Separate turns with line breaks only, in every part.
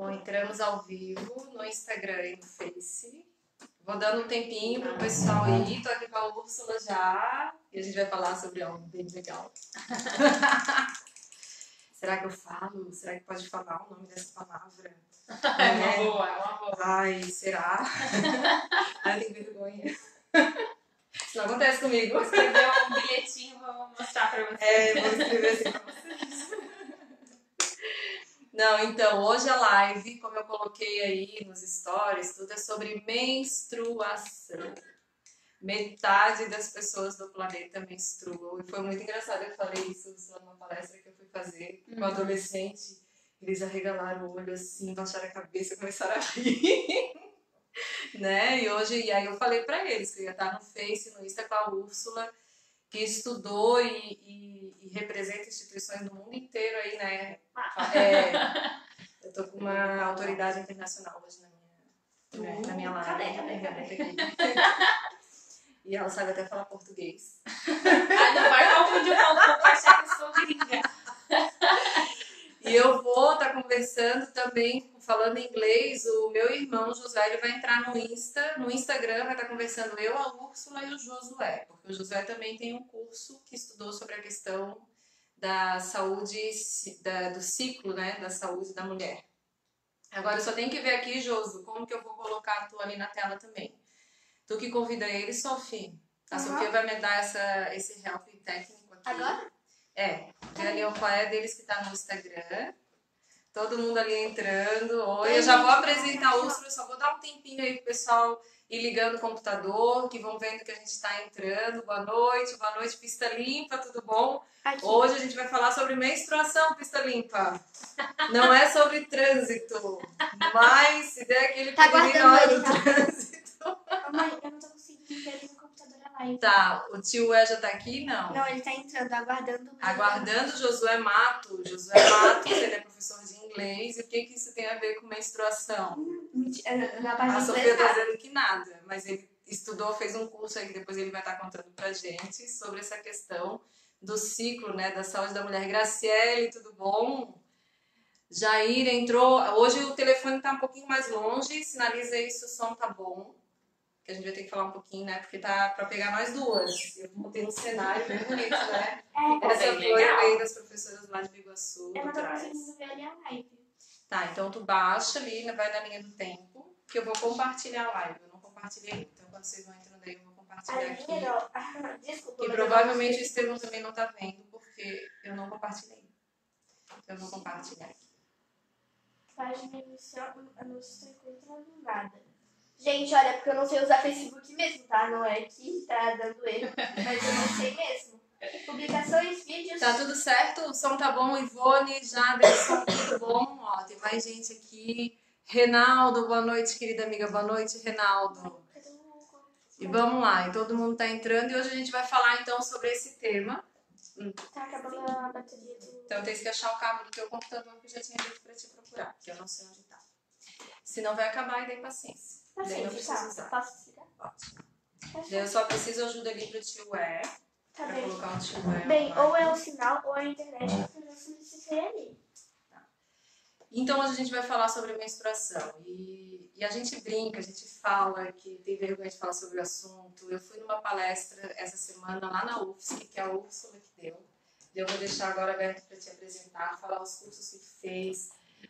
Bom, entramos ao vivo no Instagram e no Face. Vou dando um tempinho pro pessoal aí. Tô aqui com a Úrsula já. E a gente vai falar sobre algo bem legal. Será que eu falo? Será que pode falar o nome dessa palavra?
É uma boa, é uma boa.
Ai, será? Ai, tenho vergonha. Isso não acontece comigo.
Vou escrever um bilhetinho e vou mostrar pra vocês.
Vou escrever assim pra vocês. Não, então, hoje a live, como eu coloquei aí nos stories, tudo é sobre menstruação. Metade das pessoas do planeta menstruam. E foi muito engraçado, eu falei isso numa palestra que eu fui fazer com um adolescente. Eles arregalaram o olho assim, baixaram a cabeça e começaram a rir. Né? E aí eu falei pra eles que eu ia estar no Face, no Insta com a Úrsula, que estudou e representa instituições do mundo inteiro aí, né? Eu tô com uma autoridade internacional hoje na minha live.
Cadê?
E ela sabe até falar português.
Ah, não vai confundir o povo, vai achar que eu sou gringa.
E eu vou estar conversando também, falando inglês, o meu irmão Josué, ele vai entrar no Instagram, vai estar conversando eu, a Úrsula e o Josué, porque o Josué também tem um curso que estudou sobre a questão da saúde, do ciclo, né, da saúde da mulher. Agora eu só tenho que ver aqui, Josu, como que eu vou colocar tu ali na tela também. Tu que convida ele, Sophie. A Sofia vai me dar esse help técnico aqui.
Agora?
Tem ali o qual é deles que tá no Instagram. Todo mundo ali entrando. Oi, eu já vou apresentar a Úrsula, só vou dar um tempinho aí pro pessoal ir ligando o computador, que vão vendo que a gente tá entrando. Boa noite, Pista Limpa, tudo bom?
Aqui.
Hoje a gente vai falar sobre menstruação, Pista Limpa. Não é sobre trânsito, mas se der aquele período na hora do trânsito.
Mãe, eu não tô conseguindo ver no computador a live.
Tá, o tio E já tá aqui? Não.
Não, ele tá entrando, aguardando.
Aguardando Josué Matos. Josué Matos, ele é professor de inglês. E o que isso tem a ver com menstruação?
Na parte
A
de
Sofia tá
inglês,
dizendo que nada, mas ele estudou, fez um curso aí que depois ele vai estar contando pra gente sobre essa questão do ciclo, né, da saúde da mulher. Graciele, tudo bom? Jair entrou. Hoje o telefone tá um pouquinho mais longe, sinaliza aí se o som tá bom. Que a gente vai ter que falar um pouquinho, né? Porque tá pra pegar nós duas. Eu montei um cenário bem bonito, né? Essa foi aí das professoras lá de Biguaçu.
eu não tô conseguindo ver ali a live.
Tá, então tu baixa ali, vai na linha do tempo, que eu vou compartilhar a live. Eu não compartilhei, então quando vocês vão entrando aí, eu vou compartilhar aqui.
Desculpa.
E provavelmente o Estevão também não tá vendo, porque eu não compartilhei. Então eu vou compartilhar aqui.
Página inicial, anúncio encontrando nada. Gente, olha, porque eu não sei usar Facebook mesmo, tá? Não é que tá dando erro, mas eu não sei mesmo. Publicações, vídeos...
Tá tudo certo? O som tá bom? Ivone, Jaderson, tudo bom? Ó, tem mais gente aqui. Renaldo, boa noite, querida amiga. Boa noite, Renaldo. E vamos lá, e todo mundo tá entrando e hoje a gente vai falar então sobre esse tema.
Tá acabando a bateria do...
Então tem que achar o cabo do teu computador que eu já tinha dito pra te procurar, que eu não sei onde tá. Senão vai acabar e daí paciência. Daí não precisa usar.
Posso desligar?
Pode. Eu só preciso ajuda ali pro tio E.
Tá
Pra
bem.
colocar o tio E.
Bem, ou é o sinal ou é a internet que eu já solicitei ali.
Então hoje a gente vai falar sobre menstruação e a gente brinca, a gente fala que tem vergonha de falar sobre o assunto. Eu fui numa palestra essa semana lá na UFSC, que é a Úrsula que deu. Eu vou deixar agora aberto para te apresentar, falar os cursos que tu fez,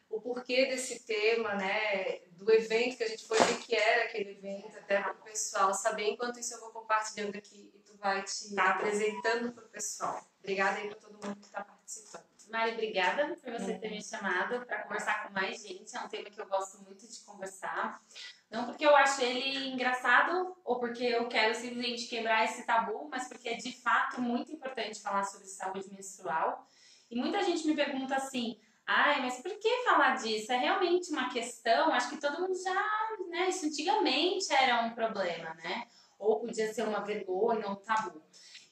o porquê desse tema, né, do evento que a gente foi ver que era aquele evento, até para o pessoal saber. Enquanto isso eu vou compartilhando aqui e tu vai te apresentando para o pessoal. Obrigada aí para todo mundo que está participando.
Mari, obrigada por você ter me chamado para conversar com mais gente. É um tema que eu gosto muito de conversar. Não porque eu acho ele engraçado ou porque eu quero simplesmente quebrar esse tabu, mas porque é de fato muito importante falar sobre saúde menstrual. E muita gente me pergunta assim, ai, mas por que falar disso? É realmente uma questão? Acho que todo mundo já, né, isso antigamente era um problema, né? Ou podia ser uma vergonha, um tabu.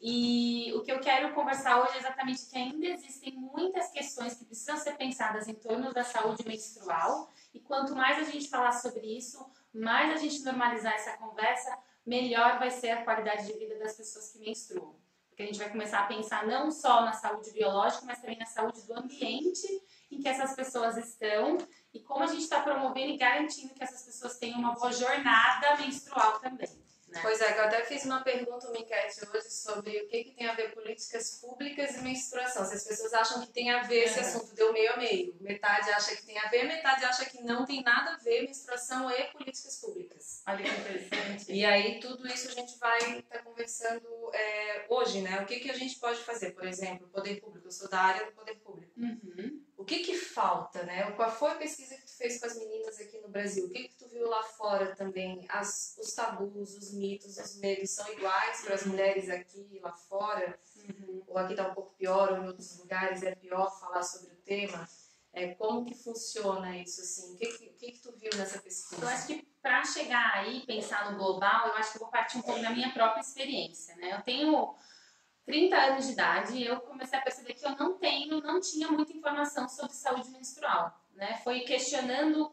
E o que eu quero conversar hoje é exatamente que ainda existem muitas questões que precisam ser pensadas em torno da saúde menstrual e quanto mais a gente falar sobre isso, mais a gente normalizar essa conversa, melhor vai ser a qualidade de vida das pessoas que menstruam. Porque a gente vai começar a pensar não só na saúde biológica, mas também na saúde do ambiente em que essas pessoas estão e como como a gente está promovendo e garantindo que essas pessoas tenham uma boa jornada menstrual também. Né?
Pois é, que eu até fiz uma pergunta, uma enquete hoje sobre o que tem a ver políticas públicas e menstruação. Se as pessoas acham que tem a ver esse assunto, deu meio a meio. Metade acha que tem a ver, metade acha que não tem nada a ver menstruação e políticas públicas.
Olha que interessante.
E aí tudo isso a gente vai estar conversando hoje, né? O que a gente pode fazer? Por exemplo, poder público. Eu sou da área do poder público.
Uhum.
O que falta, né? Qual foi a pesquisa que tu fez com as meninas aqui no Brasil? O que tu viu lá fora também? Os tabus, os mitos, os medos são iguais para as mulheres aqui e lá fora?
Uhum.
Ou aqui está um pouco pior, ou em outros lugares é pior falar sobre o tema? Como que funciona isso, assim? O que tu viu nessa pesquisa?
Eu acho que para chegar aí, pensar no global, eu acho que eu vou partir um pouco da minha própria experiência, né? Eu tenho 30 anos de idade e eu comecei a perceber que eu não tinha muita informação sobre saúde menstrual, né? Foi questionando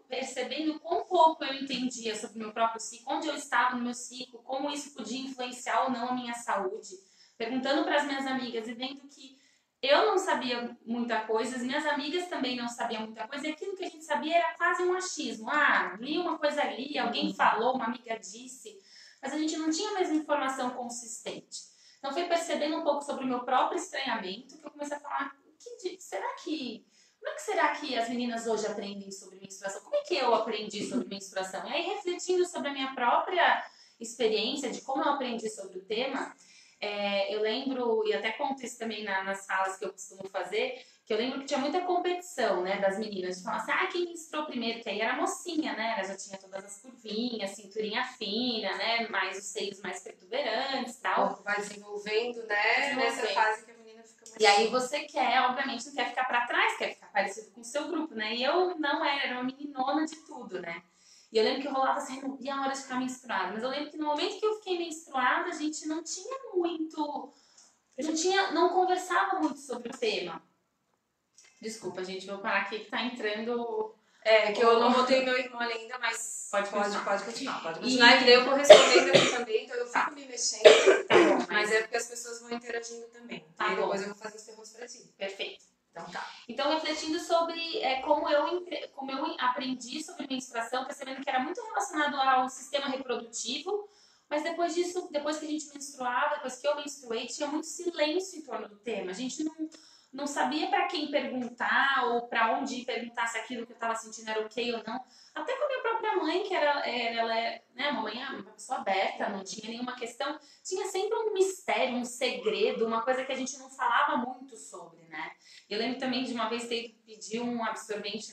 percebendo quão pouco eu entendia sobre o meu próprio ciclo, onde eu estava no meu ciclo, como isso podia influenciar ou não a minha saúde, perguntando para as minhas amigas e vendo que eu não sabia muita coisa, as minhas amigas também não sabiam muita coisa, e aquilo que a gente sabia era quase um achismo. Ah, li uma coisa ali, alguém falou, uma amiga disse, mas a gente não tinha a mesma informação consistente. Então, foi percebendo um pouco sobre o meu próprio estranhamento que eu comecei a falar, como é que será que as meninas hoje aprendem sobre menstruação? Como é que eu aprendi sobre menstruação? E aí, refletindo sobre a minha própria experiência, de como eu aprendi sobre o tema, eu lembro, e até conto isso também nas falas que eu costumo fazer, que eu lembro que tinha muita competição, né, das meninas, de falar assim, quem menstruou primeiro, que aí era mocinha, né, ela já tinha todas as curvinhas, cinturinha fina, né, mais os seios mais protuberantes e tal.
Vai desenvolvendo, né, nessa fase que a menina fica mais...
E aí você quer, obviamente, não quer ficar pra trás, quer ficar parecido com o seu grupo, né, e eu não era uma meninona de tudo, né. E eu lembro que rolava assim, não via a hora de ficar menstruada, mas eu lembro que no momento que eu fiquei menstruada, a gente não tinha muito, não conversava muito sobre o tema. Desculpa, gente, vou parar aqui que tá entrando...
que eu não botei meu irmão ali ainda, mas pode continuar. Pode continuar,
E
daí eu vou respondendo aqui também, então eu fico me mexendo,
tá bom,
mas é porque as pessoas vão interagindo também.
Tá
e
bom.
depois eu vou fazer as perguntas pra ti.
Perfeito.
Então tá.
Então, refletindo sobre como eu aprendi sobre menstruação, percebendo que era muito relacionado ao sistema reprodutivo, mas depois disso, depois que a gente menstruava, depois que eu menstruei, tinha muito silêncio em torno do tema. A gente não sabia para quem perguntar ou para onde ir perguntar se aquilo que eu estava sentindo era ok ou não. Até com a minha própria mãe, que ela é, né, a mamãe é uma pessoa aberta, não tinha nenhuma questão. Tinha sempre um mistério, um segredo, uma coisa que a gente não falava muito sobre, né? Eu lembro também de uma vez ter que pedir um absorvente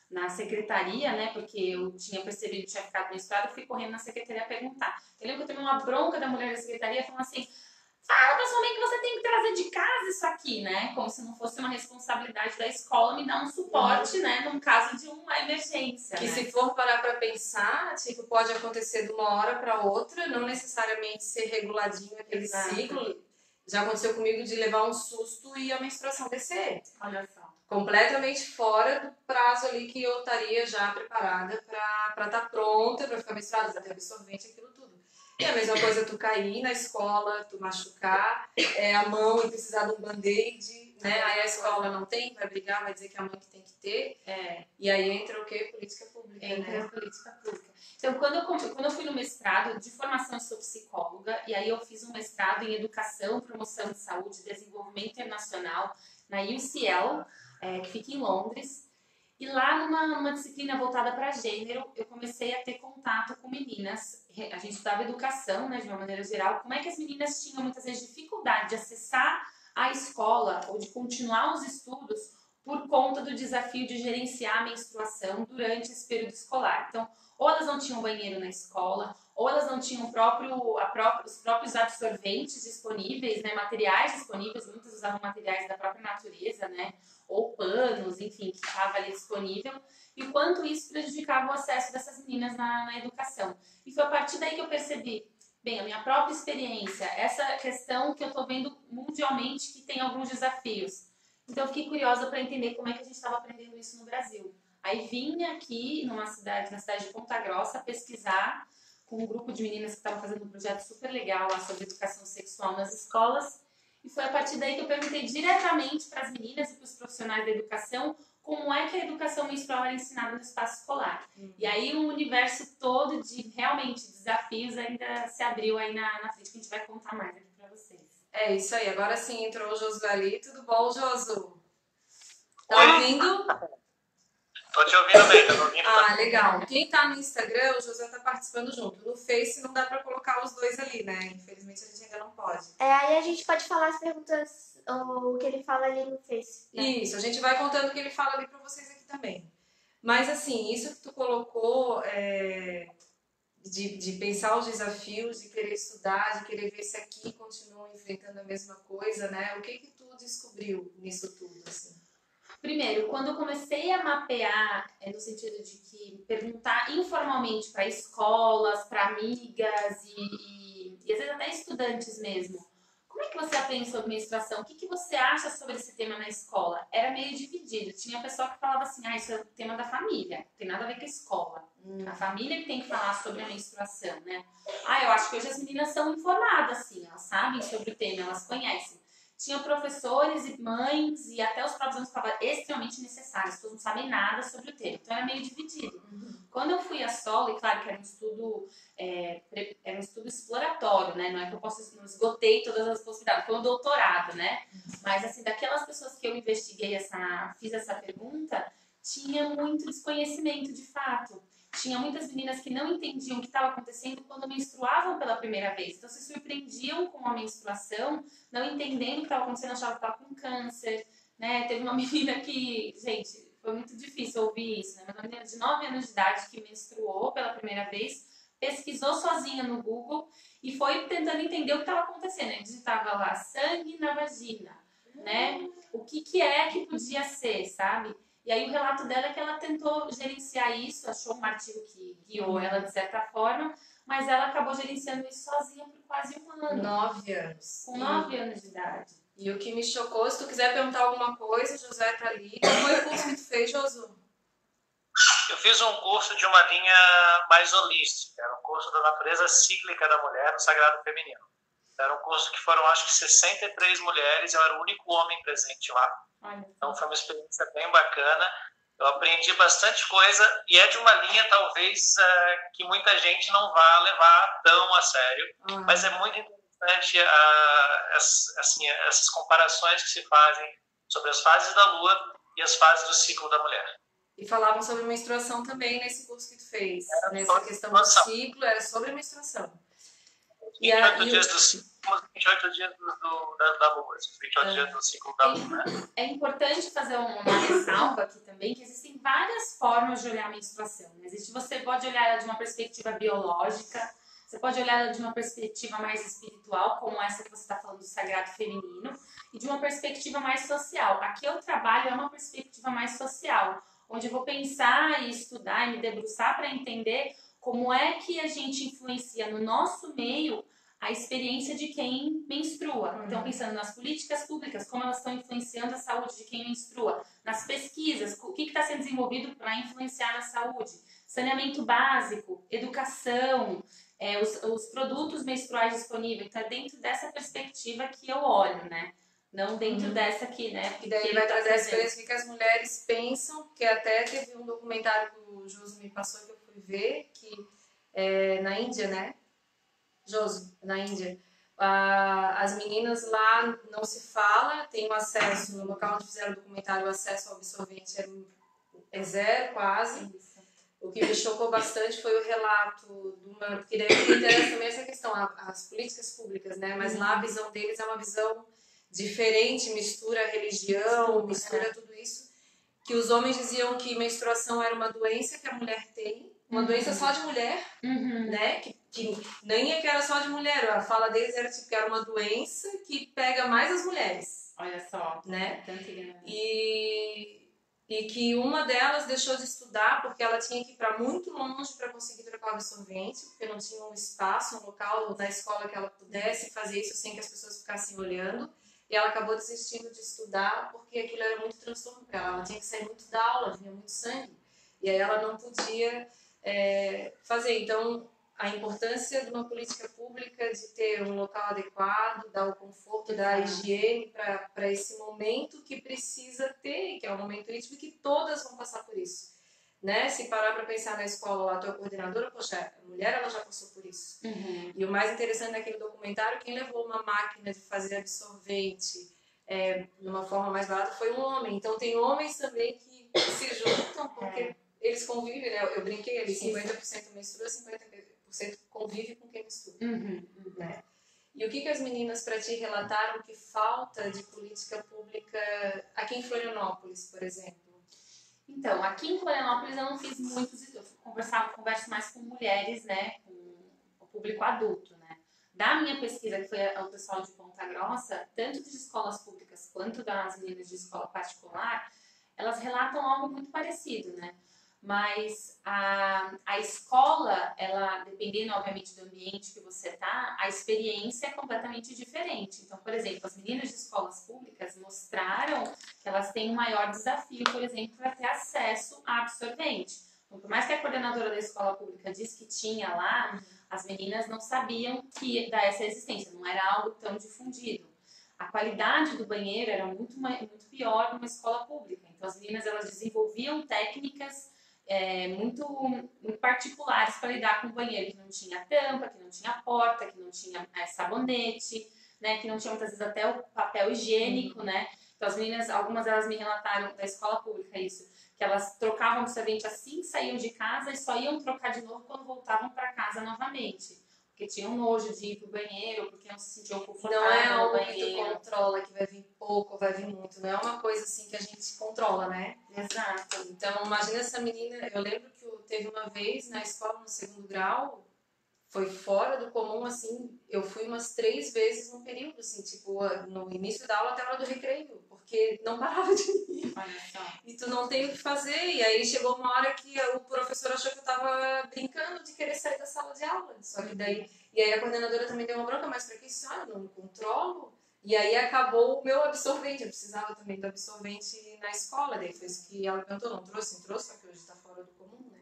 na secretaria, né? Porque eu tinha percebido que tinha ficado menstruada, eu fui correndo na secretaria perguntar. Eu lembro que eu tomei uma bronca da mulher da secretaria falando assim, fala pra sua mãe que você tem que trazer de casa isso aqui, né? Como se não fosse uma responsabilidade da escola me dar um suporte, né? Num caso de uma emergência,
Que
né?
se for parar pra pensar, tipo, pode acontecer de uma hora pra outra, não necessariamente ser reguladinho aquele ciclo. Já aconteceu comigo de levar um susto e a menstruação descer.
Olha só.
Completamente fora do prazo ali que eu estaria já preparada pra estar pronta, pra ficar menstruada, pra ter absorvente, aquilo tudo. E a mesma coisa tu cair na escola, tu machucar a mão e precisar de um band-aid, né? Aí a escola não tem, vai brigar, vai dizer que é a mãe que tem que ter. E aí entra o quê? Política pública,
Entra
né?
a política pública. Então, quando eu fui no mestrado, de formação eu sou psicóloga, e aí eu fiz um mestrado em Educação, Promoção de Saúde e Desenvolvimento Internacional na UCL, que fica em Londres. E lá, numa disciplina voltada para gênero, eu comecei a ter contato com meninas. A gente estudava educação, né, de uma maneira geral. Como é que as meninas tinham, muitas vezes, dificuldade de acessar a escola ou de continuar os estudos por conta do desafio de gerenciar a menstruação durante esse período escolar. Então, ou elas não tinham banheiro na escola, ou elas não tinham os próprios absorventes disponíveis, né, materiais disponíveis, muitas usavam materiais da própria natureza, né, ou panos, enfim, que estava ali disponível, e o quanto isso prejudicava o acesso dessas meninas na educação. E foi a partir daí que eu percebi, bem, a minha própria experiência, essa questão que eu estou vendo mundialmente que tem alguns desafios. Então eu fiquei curiosa para entender como é que a gente estava aprendendo isso no Brasil. Aí vim aqui na cidade de Ponta Grossa, pesquisar com um grupo de meninas que estavam fazendo um projeto super legal lá sobre educação sexual nas escolas. E foi a partir daí que eu perguntei diretamente para as meninas e para os profissionais da educação como é que a educação menstrual era ensinada no espaço escolar. E aí um universo todo de realmente desafios ainda se abriu aí na frente, que a gente vai contar mais aqui para vocês.
É isso aí, agora sim entrou o Josué ali. Tudo bom, Josu? Tá
Oi.
ouvindo?
Tô te ouvindo bem, tô ouvindo.
Ah, legal. Quem tá no Instagram, o Josué tá participando junto. No Face não dá pra colocar os dois ali, né? Infelizmente a gente ainda não pode.
Aí a gente pode falar as perguntas, o que ele fala ali no Face. Né?
Isso, a gente vai contando o que ele fala ali pra vocês aqui também. Mas assim, isso que tu colocou de pensar os desafios, de querer estudar, de querer ver se aqui continuam enfrentando a mesma coisa, né? O que tu descobriu nisso tudo, assim?
Primeiro, quando eu comecei a mapear, no sentido de que perguntar informalmente para escolas, para amigas e às vezes até estudantes mesmo, como é que você aprende sobre menstruação? O que você acha sobre esse tema na escola? Era meio dividido. Tinha pessoa que falava assim, isso é o tema da família, não tem nada a ver com a escola. A família que tem que falar sobre a menstruação, né? Eu acho que hoje as meninas são informadas, assim, elas sabem sobre o tema, elas conhecem. Tinha professores e mães e até os próprios alunos que estavam extremamente necessários, as pessoas não sabem nada sobre o tema, então era meio dividido. Quando eu fui a solo, e claro que era um estudo exploratório, né? Não é que eu não esgotei todas as possibilidades, foi um doutorado, né? Mas assim, daquelas pessoas que eu investiguei, fiz essa pergunta, tinha muito desconhecimento de fato. Tinha muitas meninas que não entendiam o que estava acontecendo quando menstruavam pela primeira vez. Então, se surpreendiam com a menstruação, não entendendo o que estava acontecendo, achavam que estava com câncer, né? Teve uma menina que, gente, foi muito difícil ouvir isso, né? Uma menina de 9 anos de idade que menstruou pela primeira vez, pesquisou sozinha no Google e foi tentando entender o que estava acontecendo. Ele digitava lá, sangue na vagina, né? O que é que podia ser, sabe? E aí o relato dela é que ela tentou gerenciar isso, achou um artigo que guiou ela de certa forma, mas ela acabou gerenciando isso sozinha por quase um ano.
9 anos.
Com 9 anos de idade.
E o que me chocou, se tu quiser perguntar alguma coisa, o José tá ali. Qual foi o curso que tu fez, Josu?
Eu fiz um curso de uma linha mais holística, era um curso da natureza cíclica da mulher no sagrado feminino. Era um curso que foram, acho que 63 mulheres, eu era o único homem presente lá. Então foi uma experiência bem bacana. Eu aprendi bastante coisa e é de uma linha talvez que muita gente não vá levar tão a sério, mas é muito interessante essas comparações que se fazem sobre as fases da lua e as fases do ciclo da mulher.
E falavam sobre menstruação também nesse curso que tu fez. Nessa questão do ciclo, era sobre menstruação.
28 dias do ciclo, 28 dias da lua, 28 dias do ciclo da lua.
É importante fazer uma ressalva aqui também, que existem várias formas de olhar a menstruação. Você pode olhar ela de uma perspectiva biológica, você pode olhar ela de uma perspectiva mais espiritual, como essa que você está falando do sagrado feminino, e de uma perspectiva mais social. Aqui eu trabalho uma perspectiva mais social, onde eu vou pensar e estudar e me debruçar para entender como é que a gente influencia no nosso meio a experiência de quem menstrua. Então, pensando nas políticas públicas, como elas estão influenciando a saúde de quem menstrua, nas pesquisas, o que está sendo desenvolvido para influenciar na saúde, saneamento básico, educação, os produtos menstruais disponíveis. Então, é dentro dessa perspectiva que eu olho, né? Não dentro dessa aqui, né?
E daí ele vai trazer a experiência que as mulheres pensam, que até teve um documentário que o Josu me passou que eu fui ver, que é na Índia, né? Josu, na Índia. As meninas lá não se fala, tem o acesso, no local onde fizeram o documentário, o acesso ao absorvente é zero quase. O que me chocou bastante foi o relato de uma... Porque daí me interessa também essa questão, as políticas públicas, né? Mas lá a visão deles é uma visão diferente, mistura religião, mistura tudo isso, que os homens diziam que menstruação era uma doença que a mulher tem, uma doença só de mulher, né, que nem é que era só de mulher, a fala deles era tipo que era uma doença que pega mais as mulheres.
Olha só,
né? E que uma delas deixou de estudar porque ela tinha que ir para muito longe para conseguir trocar o absorvente, porque não tinha um espaço, um local na escola que ela pudesse fazer isso sem que as pessoas ficassem olhando. E ela acabou desistindo de estudar porque aquilo era muito transtorno para ela. Ela tinha que sair muito da aula, vinha muito sangue. E aí ela não podia fazer. Então, a importância de uma política pública de ter um local adequado, dar o conforto, dar a higiene para esse momento que precisa ter, que é um momento íntimo e que todas vão passar por isso. Né? Se parar para pensar na escola, lá, a tua coordenadora, poxa, a mulher ela já passou por isso. E o mais interessante naquele documentário, quem levou uma máquina de fazer absorvente de uma forma mais barata foi um homem. Então tem homens também que se juntam porque eles convivem, né? Eu brinquei ali, 50% menstrua, 50% convive com quem menstrua. Né? E o que as meninas para ti relataram que falta de política pública aqui em Florianópolis, por exemplo?
Então, aqui em Florianópolis eu não fiz muitos, eu converso mais com mulheres, né, com o público adulto, né. Da minha pesquisa, que foi o pessoal de Ponta Grossa, tanto de escolas públicas quanto das meninas de escola particular, elas relatam algo muito parecido, né. Mas a escola, ela, dependendo, obviamente, do ambiente que você tá, a experiência é completamente diferente. Então, por exemplo, as meninas de escolas públicas mostraram que elas têm um maior desafio, por exemplo, para ter acesso a absorvente. Então, por mais que a coordenadora da escola pública disse que tinha lá, as meninas não sabiam que essa existência, não era algo tão difundido. A qualidade do banheiro era muito pior numa escola pública. Então, as meninas elas desenvolviam técnicas muito particulares para lidar com o banheiro, que não tinha tampa, que não tinha porta, que não tinha sabonete, né, que não tinha muitas vezes até o papel higiênico, né. Então as meninas, algumas delas me relataram da escola pública isso, que elas trocavam o absorvente assim que saíam de casa e só iam trocar de novo quando voltavam para casa novamente. Porque tinham nojo de ir pro banheiro, porque não se sentiam confortáveis.
Não é algo que tu controla, que vai vir pouco ou vai vir muito. Não é uma coisa assim que a gente controla, né?
Exato.
Então, imagina essa menina. Eu lembro que teve uma vez na escola, no 2º grau, foi fora do comum, assim. Eu fui umas 3 vezes num período, assim, tipo, no início da aula até a hora do recreio, porque não parava de ir.
Olha só.
E tu não tem o que fazer. E aí chegou uma hora que o professor achou que eu tava brincando de querer sair da sala de aula. Só que daí... E aí a coordenadora também deu uma bronca, mas pra que isso? Olha, não controlo. E aí acabou o meu absorvente. Eu precisava também do absorvente na escola. Daí foi isso que ela perguntou, não trouxe? Trouxe, só que hoje tá fora do comum, né?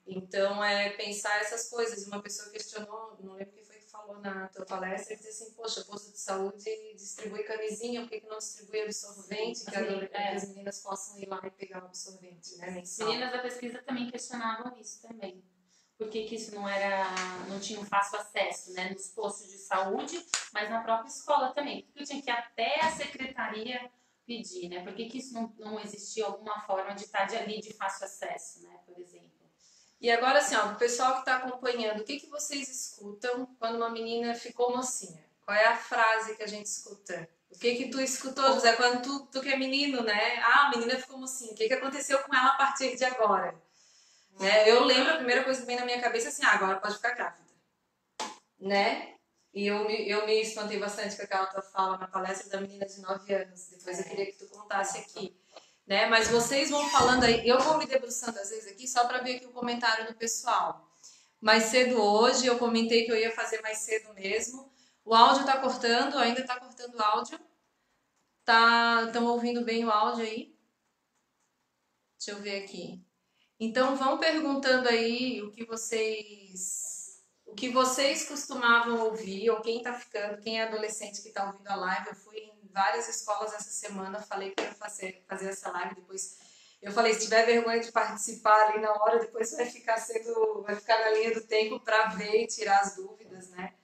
Então, pensar essas coisas. Uma pessoa questionou, não lembro quem foi que falou na tua palestra, que disse assim, poxa, posto de saúde distribui camisinha, por que não distribui absorvente, que as meninas possam ir lá e pegar o absorvente, né, mensal.
As meninas da pesquisa também questionavam isso também. Por que isso não tinha um fácil acesso, né, nos postos de saúde, mas na própria escola também. Por que eu tinha que ir até a secretaria pedir, né? Por que isso não existia alguma forma de estar ali de fácil acesso, né, por exemplo?
E agora, assim, ó, o pessoal que está acompanhando, o que vocês escutam quando uma menina ficou mocinha? Qual é a frase que a gente escuta? O que tu escutou, José, quando tu que é menino, né? Ah, a menina ficou mocinha. O que aconteceu com ela a partir de agora? Né? Eu lembro, a primeira coisa que vem na minha cabeça é assim, agora pode ficar grávida. Né? E eu me espantei bastante com aquela tua fala na palestra da menina de 9 anos. Depois eu queria que tu contasse aqui. Né? Mas vocês vão falando aí, eu vou me debruçando às vezes aqui só para ver aqui o comentário do pessoal. Mais cedo hoje, eu comentei que eu ia fazer mais cedo mesmo. O áudio tá cortando, ainda tá cortando o áudio. Estão ouvindo bem o áudio aí? Deixa eu ver aqui. Então vão perguntando aí o que vocês costumavam ouvir, ou quem tá ficando, quem é adolescente que tá ouvindo a live. Eu fui em várias escolas essa semana, falei que ia fazer essa live, depois eu falei, se tiver vergonha de participar ali na hora, depois vai ficar na linha do tempo para ver e tirar as dúvidas, né?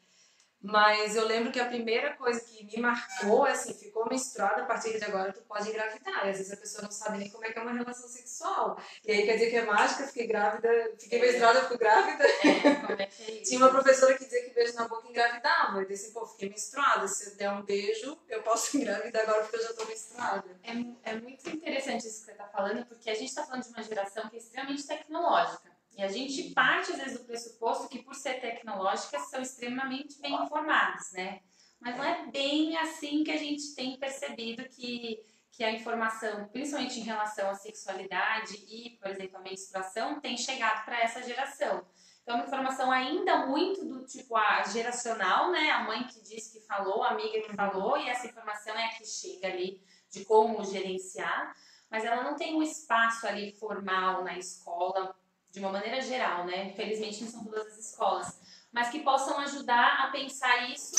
Mas eu lembro que a primeira coisa que me marcou é assim, ficou menstruada, a partir de agora tu pode engravidar. E às vezes a pessoa não sabe nem como é que é uma relação sexual. E aí quer dizer que é mágica, fiquei grávida, fiquei menstruada, fico grávida.
Como é que é isso?
Tinha uma professora que dizia que beijo na boca engravidava. Eu disse, pô, fiquei menstruada, se eu der um beijo, eu posso engravidar agora porque eu já tô menstruada.
É muito interessante isso que você está falando, porque a gente está falando de uma geração que é extremamente tecnológica. E a gente parte, às vezes, do pressuposto que, por ser tecnológicas, são extremamente bem informadas, né? Mas não é bem assim que a gente tem percebido que a informação, principalmente em relação à sexualidade e, por exemplo, a menstruação, tem chegado para essa geração. Então, é uma informação ainda muito do tipo geracional, né? A mãe que diz que falou, a amiga que falou, e essa informação é a que chega ali de como gerenciar, mas ela não tem um espaço ali formal na escola de uma maneira geral, né? Infelizmente não são todas as escolas, mas que possam ajudar a pensar isso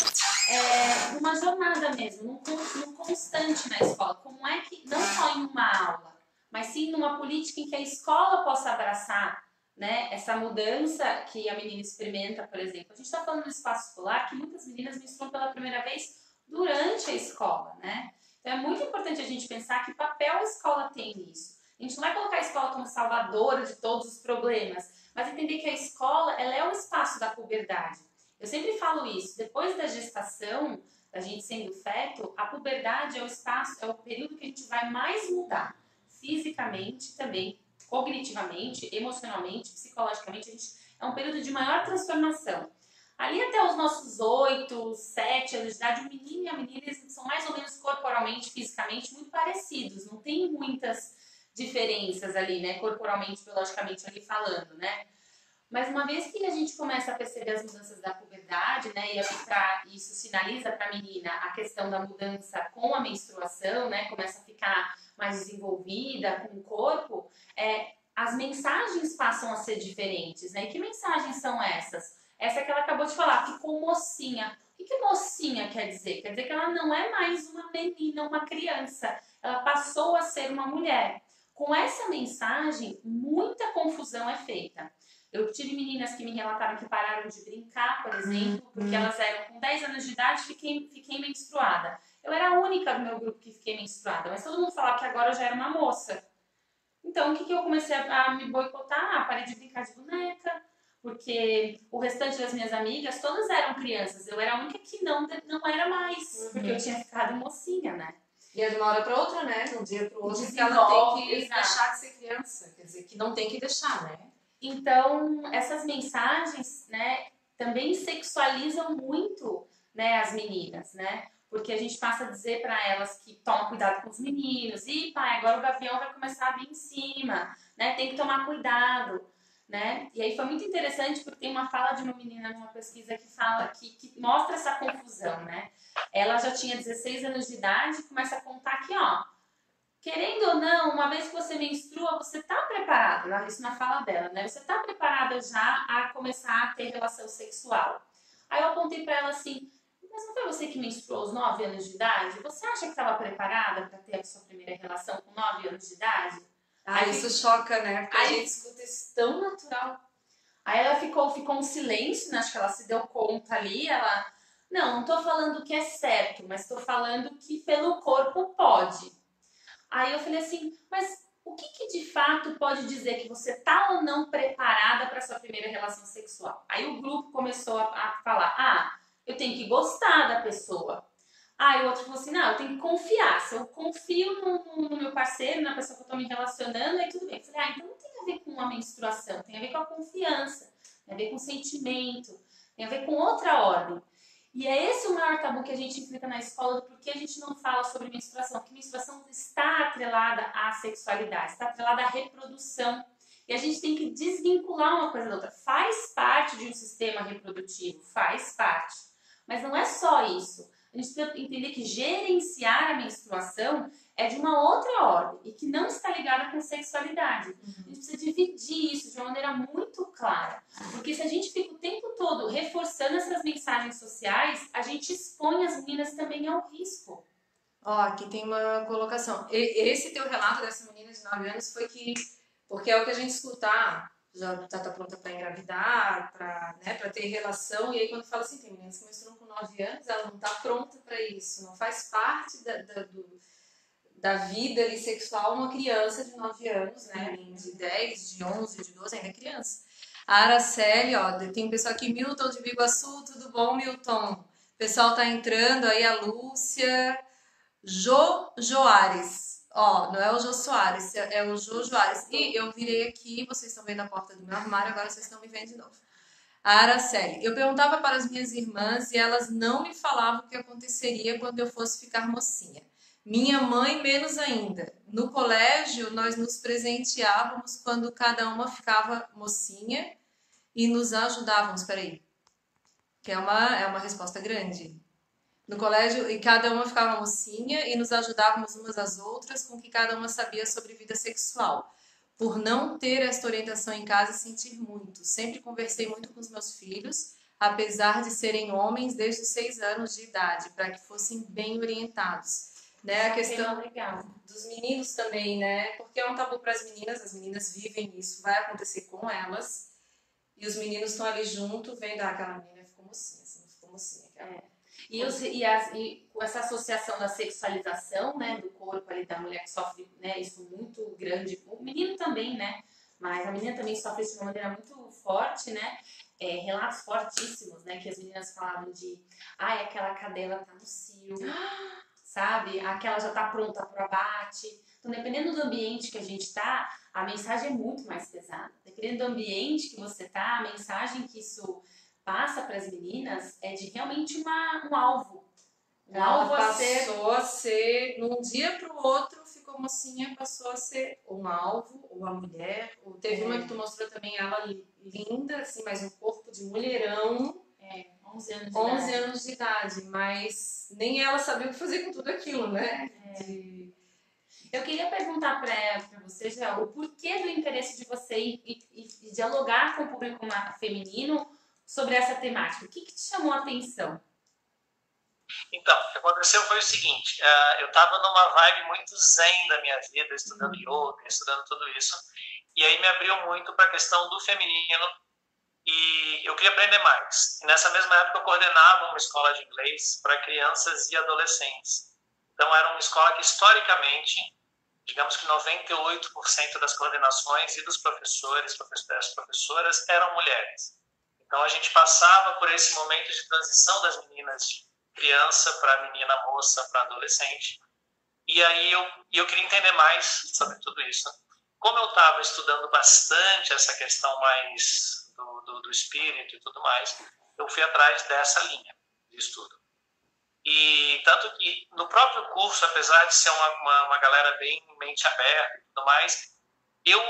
numa jornada mesmo, num constante na escola. Como é que, não só em uma aula, mas sim numa política em que a escola possa abraçar, né, essa mudança que a menina experimenta, por exemplo. A gente está falando do espaço escolar, que muitas meninas menstruam pela primeira vez durante a escola, né? Então é muito importante a gente pensar que papel a escola tem nisso. A gente não vai colocar a escola como salvadora de todos os problemas, mas entender que a escola, ela é o espaço da puberdade. Eu sempre falo isso, depois da gestação, da gente sendo feto, a puberdade é o espaço, é o período que a gente vai mais mudar, fisicamente também, cognitivamente, emocionalmente, psicologicamente, é um período de maior transformação. Ali até os nossos 8, 7 anos de idade, o menino e a menina eles são mais ou menos corporalmente, fisicamente, muito parecidos, não tem muitas diferenças ali, né, corporalmente, biologicamente ali falando, né? Mas uma vez que a gente começa a perceber as mudanças da puberdade, né, e isso sinaliza para a menina a questão da mudança com a menstruação, né, começa a ficar mais desenvolvida com o corpo, as mensagens passam a ser diferentes, né? E que mensagens são essas? Essa que ela acabou de falar, ficou mocinha. O que mocinha quer dizer? Quer dizer que ela não é mais uma menina, uma criança. Ela passou a ser uma mulher. Com essa mensagem, muita confusão é feita. Eu tive meninas que me relataram que pararam de brincar, por exemplo, porque elas eram com 10 anos de idade, fiquei menstruada. Eu era a única do meu grupo que fiquei menstruada, mas todo mundo falava que agora eu já era uma moça. Então, o que eu comecei a me boicotar? Parei de brincar de boneca, porque o restante das minhas amigas, todas eram crianças. Eu era a única que não era mais, porque eu tinha ficado mocinha, né?
E é de uma hora para outra, né? De um dia para o outro, que ela tem que deixar de ser criança. Quer dizer, que não tem que deixar, né?
Então, essas mensagens, né, também sexualizam muito, né, as meninas, né? Porque a gente passa a dizer para elas que toma cuidado com os meninos. E pai, agora o gavião vai começar a vir em cima, né? Tem que tomar cuidado, né? E aí foi muito interessante porque tem uma fala de uma menina numa pesquisa que fala que mostra essa confusão, né? Ela já tinha 16 anos de idade e começa a contar que, ó, querendo ou não, uma vez que você menstrua, você tá preparada, isso na fala dela, né? Você tá preparada já a começar a ter relação sexual. Aí eu apontei para ela assim, mas não foi você que menstruou aos 9 anos de idade? Você acha que estava preparada para ter a sua primeira relação com 9 anos de idade?
Aí isso choca, né? Porque a gente escuta isso tão natural.
Aí ela ficou um silêncio, né? Acho que ela se deu conta ali, não tô falando que é certo, mas tô falando que pelo corpo pode. Aí eu falei assim, mas o que de fato pode dizer que você tá ou não preparada para sua primeira relação sexual? Aí o grupo começou a falar, eu tenho que gostar da pessoa. Aí o outro falou assim, não, eu tenho que confiar. Se eu confio no meu parceiro, na pessoa que eu tô me relacionando, aí tudo bem. Eu falei, então não tem a ver com a menstruação, tem a ver com a confiança, tem a ver com o sentimento, tem a ver com outra ordem. E é esse o maior tabu que a gente enfrenta na escola, porque a gente não fala sobre menstruação, porque menstruação está atrelada à sexualidade, está atrelada à reprodução. E a gente tem que desvincular uma coisa da outra. Faz parte de um sistema reprodutivo, faz parte. Mas não é só isso. A gente precisa entender que gerenciar a menstruação é de uma outra ordem e que não está ligada com sexualidade. A gente precisa dividir isso de uma maneira muito clara. Porque se a gente fica o tempo todo reforçando essas mensagens sociais, a gente expõe as meninas também ao risco.
Ó, aqui tem uma colocação. Esse teu relato dessa menina de 9 anos foi que... Porque é o que a gente escuta, já tá pronta para engravidar, para ter relação, e aí quando fala assim, tem meninas que menstruam com 9 anos, ela não tá pronta para isso, não faz parte da vida ali, sexual uma criança de 9 anos, né? De 10, de 11, de 12, ainda é criança. A Araceli, ó, tem um pessoal aqui, Milton de Biguaçu, tudo bom, Milton? O pessoal tá entrando aí, a Lúcia, Joares. Ó, não é o Jô Soares, é o Jô Joares. E eu virei aqui, vocês estão vendo a porta do meu armário, agora vocês estão me vendo de novo. A Araceli, eu perguntava para as minhas irmãs e elas não me falavam o que aconteceria quando eu fosse ficar mocinha. Minha mãe menos ainda. No colégio, nós nos presenteávamos quando cada uma ficava mocinha e nos ajudávamos. Peraí, que é uma resposta grande. No colégio, e cada uma ficava mocinha e nos ajudávamos umas às outras com o que cada uma sabia sobre vida sexual. por não ter esta orientação em casa, sentir muito. Sempre conversei muito com os meus filhos, apesar de serem homens desde 6 anos de idade, para que fossem bem orientados. Né? A questão
legal.
dos meninos também, né? Porque é um tabu para as meninas vivem isso, vai acontecer com elas, e os meninos estão ali junto, vendo, aquela menina ficou mocinha, assim, ficou mocinha.
E com essa associação da sexualização, né, do corpo ali da mulher que sofre, né, isso muito grande, o menino também, né, mas a menina também sofre isso de uma maneira muito forte, né, relatos fortíssimos, né, que as meninas falavam de, aquela cadela tá no cio, sabe, aquela já tá pronta pro abate. Então, dependendo do ambiente que a gente tá, a mensagem é muito mais pesada. Dependendo do ambiente que você tá, a mensagem que isso passa para as meninas é de realmente um alvo. Um alvo
passou a ser, num dia para o outro, ficou mocinha, passou a ser um alvo, ou a mulher. Ou teve uma que tu mostrou também, ela linda, assim, mas um corpo de mulherão.
11 anos de
11 anos de idade, mas nem ela sabia o que fazer com tudo aquilo, né?
Eu queria perguntar para você, já, o porquê do interesse de você e dialogar com o público feminino sobre essa temática. O que te chamou a atenção?
Então, o que aconteceu foi o seguinte, eu estava numa vibe muito zen da minha vida, estudando yoga, estudando tudo isso, e aí me abriu muito para a questão do feminino, e eu queria aprender mais. E nessa mesma época eu coordenava uma escola de inglês para crianças e adolescentes. Então era uma escola que historicamente, digamos que 98% das coordenações e dos professores, das professoras eram mulheres. Então a gente passava por esse momento de transição das meninas de criança para menina, moça, para adolescente. E aí eu queria entender mais sobre tudo isso. Como eu estava estudando bastante essa questão mais do espírito e tudo mais, eu fui atrás dessa linha de estudo. E tanto que no próprio curso, apesar de ser uma galera bem mente aberta e tudo mais, eu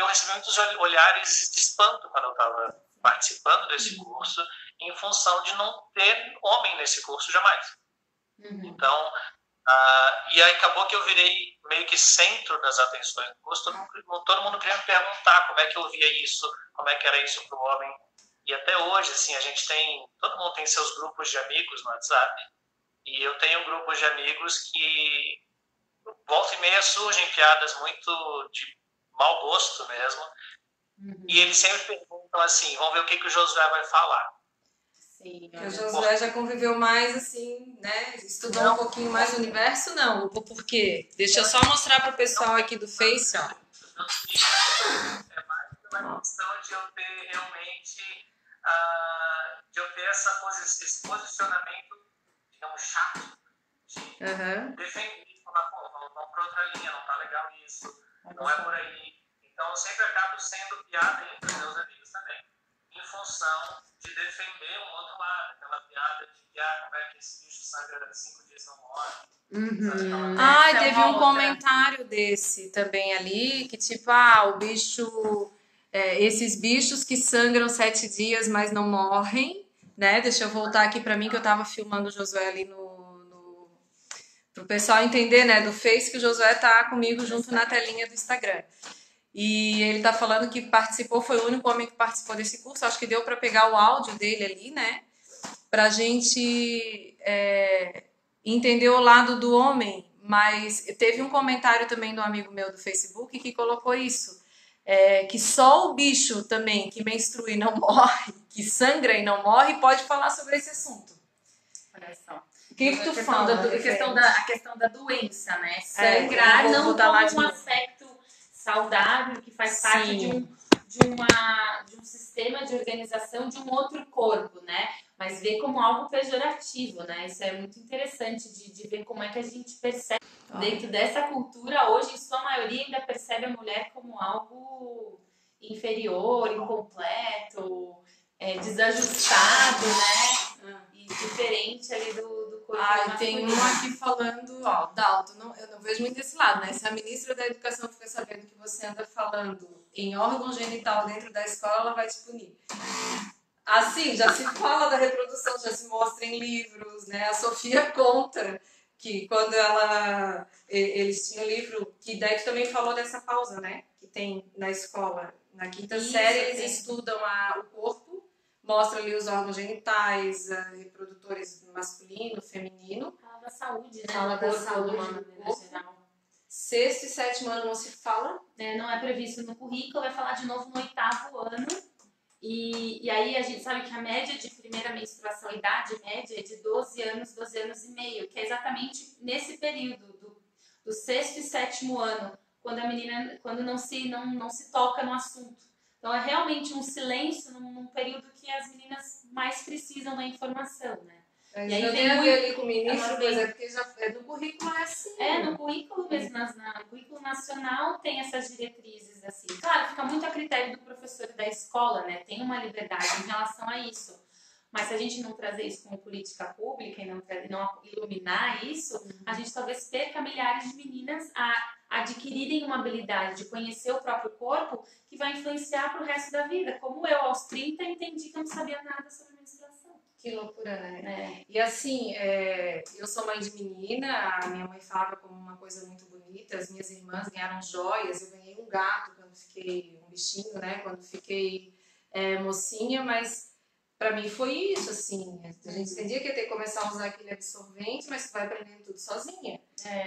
recebi muitos olhares de espanto quando eu estava participando desse curso, em função de não ter homem nesse curso jamais. Então, e aí acabou que eu virei meio que centro das atenções do curso, todo mundo queria me perguntar como é que eu via isso, como é que era isso para o homem. E até hoje, assim, todo mundo tem seus grupos de amigos no WhatsApp, e eu tenho grupos de amigos que volta e meia surgem piadas muito de mau gosto mesmo, e eles sempre perguntam assim, vamos ver o que o Josué vai falar.
Sim, porque o Josué já conviveu mais assim, né? Estudou um pouquinho mais o universo, não. O porquê? Deixa eu só mostrar para o pessoal aqui do Face, ó.
É mais uma questão de eu ter realmente, de eu ter esse posicionamento, digamos, chato, de defender, falar, pô, vamos para outra linha, não tá legal isso, não é por aí. Então eu sempre acabo sendo piada entre os meus amigos também, em função de defender um outro lado, aquela piada de que como é que esse bicho sangra 5 dias não morre.
Teve um comentário desse também ali, que tipo, o bicho, esses bichos que sangram 7 dias, mas não morrem, né? Deixa eu voltar aqui pra mim, que eu tava filmando o Josué ali pro pessoal entender, né, do Face, que o Josué tá comigo junto na telinha do Instagram. E ele tá falando que participou, foi o único homem que participou desse curso. Acho que deu para pegar o áudio dele ali, né? Pra gente entender o lado do homem. Mas teve um comentário também do amigo meu do Facebook que colocou isso. Que só o bicho também que menstrua e não morre, que sangra e não morre, pode falar sobre esse assunto.
Olha só.
O que tu fala?
A questão da doença, né? Sangrar não como um aspecto saudável, que faz parte de um sistema de organização de um outro corpo, né? Mas ver como algo pejorativo, né? Isso é muito interessante de ver como é que a gente percebe dentro dessa cultura. Hoje, em sua maioria, ainda percebe a mulher como algo inferior, incompleto, desajustado, né? E diferente ali do corpo.
Tem uma aqui falando, Dalton, eu não vejo muito desse lado, né? Se a ministra da Educação fica sabendo que você anda falando em órgão genital dentro da escola, ela vai te punir. Assim, já se fala da reprodução, já se mostra em livros, né? A Sofia conta que quando eles tinham um livro, que daí tu também falou dessa pausa, né? Que tem na escola. Na quinta série eles estudam o corpo, mostram ali os órgãos genitais, reprodutores masculino, feminino.
Fala da saúde, né?
Fala da saúde
de uma
do
maneira
corpo.
geral.
Sexto e sétimo ano não se fala.
Não é previsto no currículo, vai falar de novo no 8º ano. E aí a gente sabe que a média de primeira menstruação, a idade média é de 12 anos e meio, que é exatamente nesse período do sexto e sétimo ano, quando não se toca no assunto. Então é realmente um silêncio num período que as meninas mais precisam da informação, né?
Mas
e aí
não
vem
tem a ver
muito,
ali com o ministro, pois é porque já é do currículo, é assim.
no currículo mesmo, no currículo nacional tem essas diretrizes assim. Claro, fica muito a critério do professor e da escola, né? Tem uma liberdade em relação a isso. Mas se a gente não trazer isso como política pública e não iluminar isso, a gente talvez perca milhares de meninas a adquirirem uma habilidade de conhecer o próprio corpo que vai influenciar para o resto da vida. Como eu, aos 30, entendi que eu não sabia nada sobre menstruação.
Que loucura, né? E assim, eu sou mãe de menina, a minha mãe falava como uma coisa muito bonita, as minhas irmãs ganharam joias, eu ganhei um gato quando fiquei, um bichinho, né, quando fiquei mocinha, mas pra mim foi isso, assim, a gente entendia que ia ter que começar a usar aquele absorvente, mas tu vai aprendendo tudo sozinha,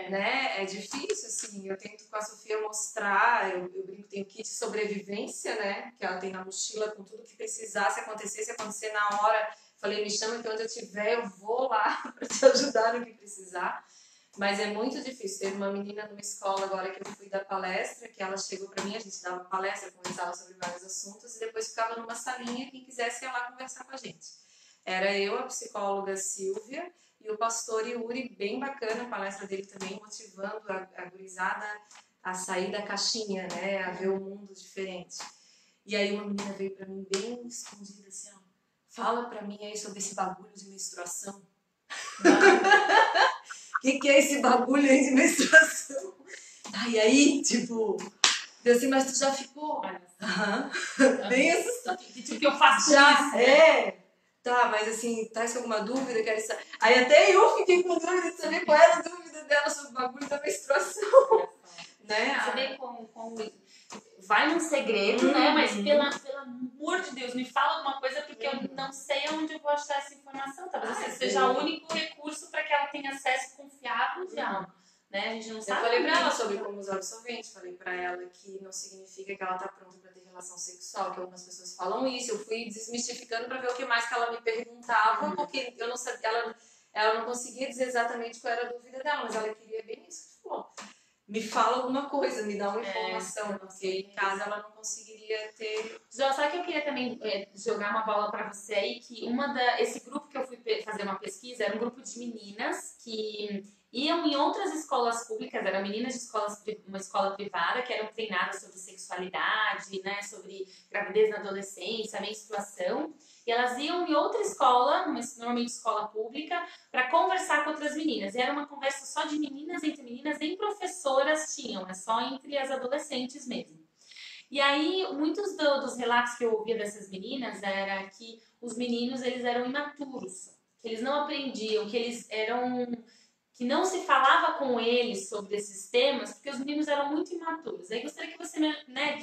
né? É difícil, assim, eu tento com a Sofia mostrar, eu brinco, tem o kit de sobrevivência, né, que ela tem na mochila com tudo que precisar, se acontecer na hora. Falei, me chama que onde eu estiver, eu vou lá para te ajudar no que precisar. Mas é muito difícil. Teve uma menina numa escola agora que eu fui dar palestra, que ela chegou para mim, a gente dava palestra, conversava sobre vários assuntos e depois ficava numa salinha, quem quisesse ia lá conversar com a gente. Era eu, a psicóloga Silvia e o pastor Yuri, bem bacana, a palestra dele também, motivando a gurizada a sair da caixinha, né, a ver o mundo diferente. E aí uma menina veio para mim bem escondida assim, ó. Fala pra mim aí sobre esse bagulho de menstruação. O que é esse bagulho aí de menstruação? E aí, tipo, eu assim, mas tu já ficou? Bem assustado.
O que eu faço
já,
com isso?
Tá, mas assim, tá com alguma dúvida? Quero saber. Aí até eu fiquei com dúvida de saber qual era a dúvida dela sobre o bagulho da menstruação. Né?
Você vê como vai num segredo, né? Mas pelo amor de Deus, me fala alguma coisa porque eu não sei onde eu vou achar essa informação. Talvez esse seja o único recurso para que ela tenha acesso confiável de algo. Né? A gente não sabe.
Eu falei pra ela sobre como usar absorvente, falei pra ela que não significa que ela tá pronta pra ter relação sexual, que algumas pessoas falam isso. Eu fui desmistificando pra ver o que mais que ela me perguntava, porque eu não sabia, ela não conseguia dizer exatamente qual era a dúvida dela, mas ela queria bem isso que tu falou. Me fala alguma coisa, me dá uma informação, porque em casa ela não conseguiria ter.
Já sabe que eu queria também jogar uma bola para você aí, que esse grupo que eu fui fazer uma pesquisa era um grupo de meninas que iam em outras escolas públicas, eram meninas de uma escola privada que eram treinadas sobre sexualidade, né, sobre gravidez na adolescência, menstruação. E elas iam em outra escola, normalmente escola pública, para conversar com outras meninas. E era uma conversa só de meninas, nem professoras tinham, é só entre as adolescentes mesmo. E aí, muitos dos relatos que eu ouvia dessas meninas era que os meninos, eles eram imaturos, que eles não aprendiam, que não se falava com eles sobre esses temas, porque os meninos eram muito imaturos. Aí gostaria que você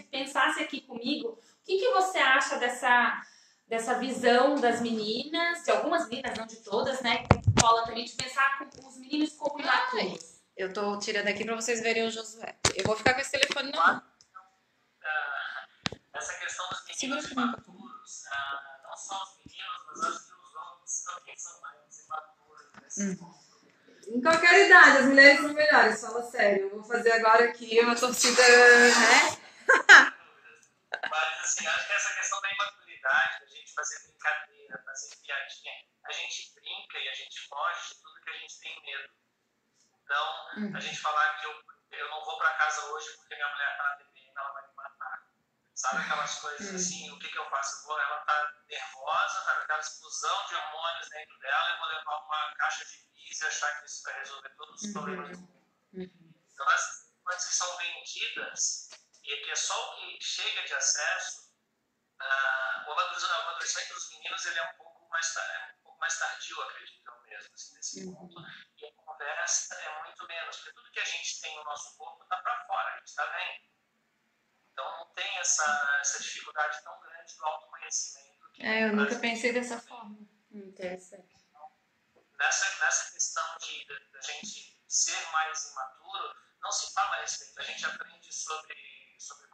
pensasse aqui comigo, o que você acha dessa visão das meninas, de algumas meninas, não de todas, né, que rola também, de pensar com os meninos como imaturos.
Eu tô tirando aqui pra vocês verem o Josué. Eu vou ficar com esse telefone na mão.
Essa questão dos meninos imaturos, não só os meninos, mas acho que os homens também são mais imaturos nesse ponto.
Em qualquer idade, as mulheres são melhores, fala sério. Eu vou fazer agora aqui uma torcida, né?
Mas assim, acho que essa questão da imaturidade, a gente fazer brincadeira, fazer piadinha, a gente brinca e a gente foge de tudo que a gente tem medo. Então, a gente falar que eu não vou pra casa hoje porque minha mulher tá na TPM, ela vai me matar. Sabe aquelas coisas assim, o que eu faço? Ela tá nervosa, tá com aquela explosão de hormônios dentro dela, eu vou levar uma caixa de bis e achar que isso vai resolver todos os problemas do mundo. Então, as coisas que são vendidas e que é só o que chega de acesso, o amadurecimento dos meninos ele é um pouco mais tardio, acredito eu mesmo, assim, nesse ponto. E a conversa conversa é muito menos, porque tudo que a gente tem no nosso corpo está para fora, a gente está vendo. Então não tem essa dificuldade tão grande do autoconhecimento.
Eu nunca pensei dessa forma.
Interessante.
Nessa questão da gente ser mais imaturo, não se fala a respeito. A gente aprende sobre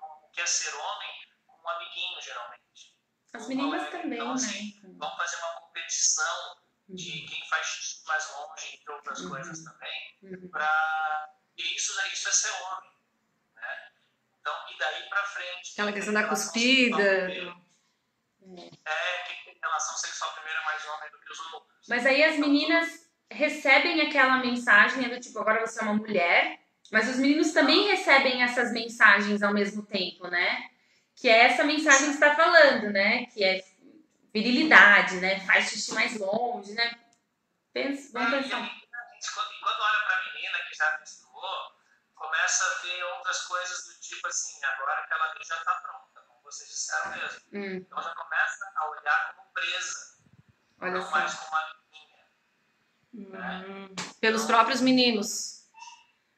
o que é ser homem com um amiguinho, geralmente.
As meninas também,
então, assim,
né?
vamos fazer uma competição de quem faz xixi mais longe, entre outras coisas também, e isso é ser homem, né? Então, e daí pra frente...
Aquela questão da cuspida...
Quem tem relação sexual primeiro é mais homem do que os outros.
Mas aí as meninas recebem aquela mensagem, do tipo, agora você é uma mulher, mas os meninos também recebem essas mensagens ao mesmo tempo, né? Que é essa mensagem que você está falando, né? Que é virilidade, né? Faz xixi mais longe, né? Vamos pensar.
Quando olha para a menina que já menstruou, começa a ver outras coisas do tipo assim, agora que ela já está pronta, como vocês disseram mesmo. Então já começa a olhar como presa,
Olha
não
só.
mais como uma menina. Né?
Pelos próprios meninos.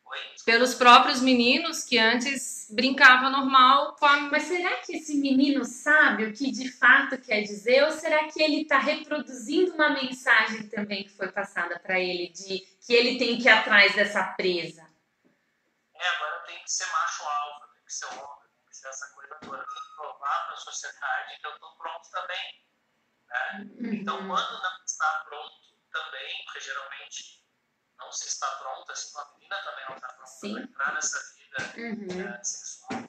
Oi?
Pelos próprios meninos que antes brincavam normal com a...
Mas será que esse menino sabe o que de fato quer dizer? Ou será que ele está reproduzindo uma mensagem também que foi passada para ele, de que ele tem que ir atrás dessa presa?
Agora tem que ser macho alfa, tem que ser homem, tem que ser essa coisa toda. Tem que provar para a sociedade que eu estou pronto também. Né? Então, quando não está pronto também, porque geralmente não se está pronta, assim, uma menina também não está pronta para entrar nessa vida sexual.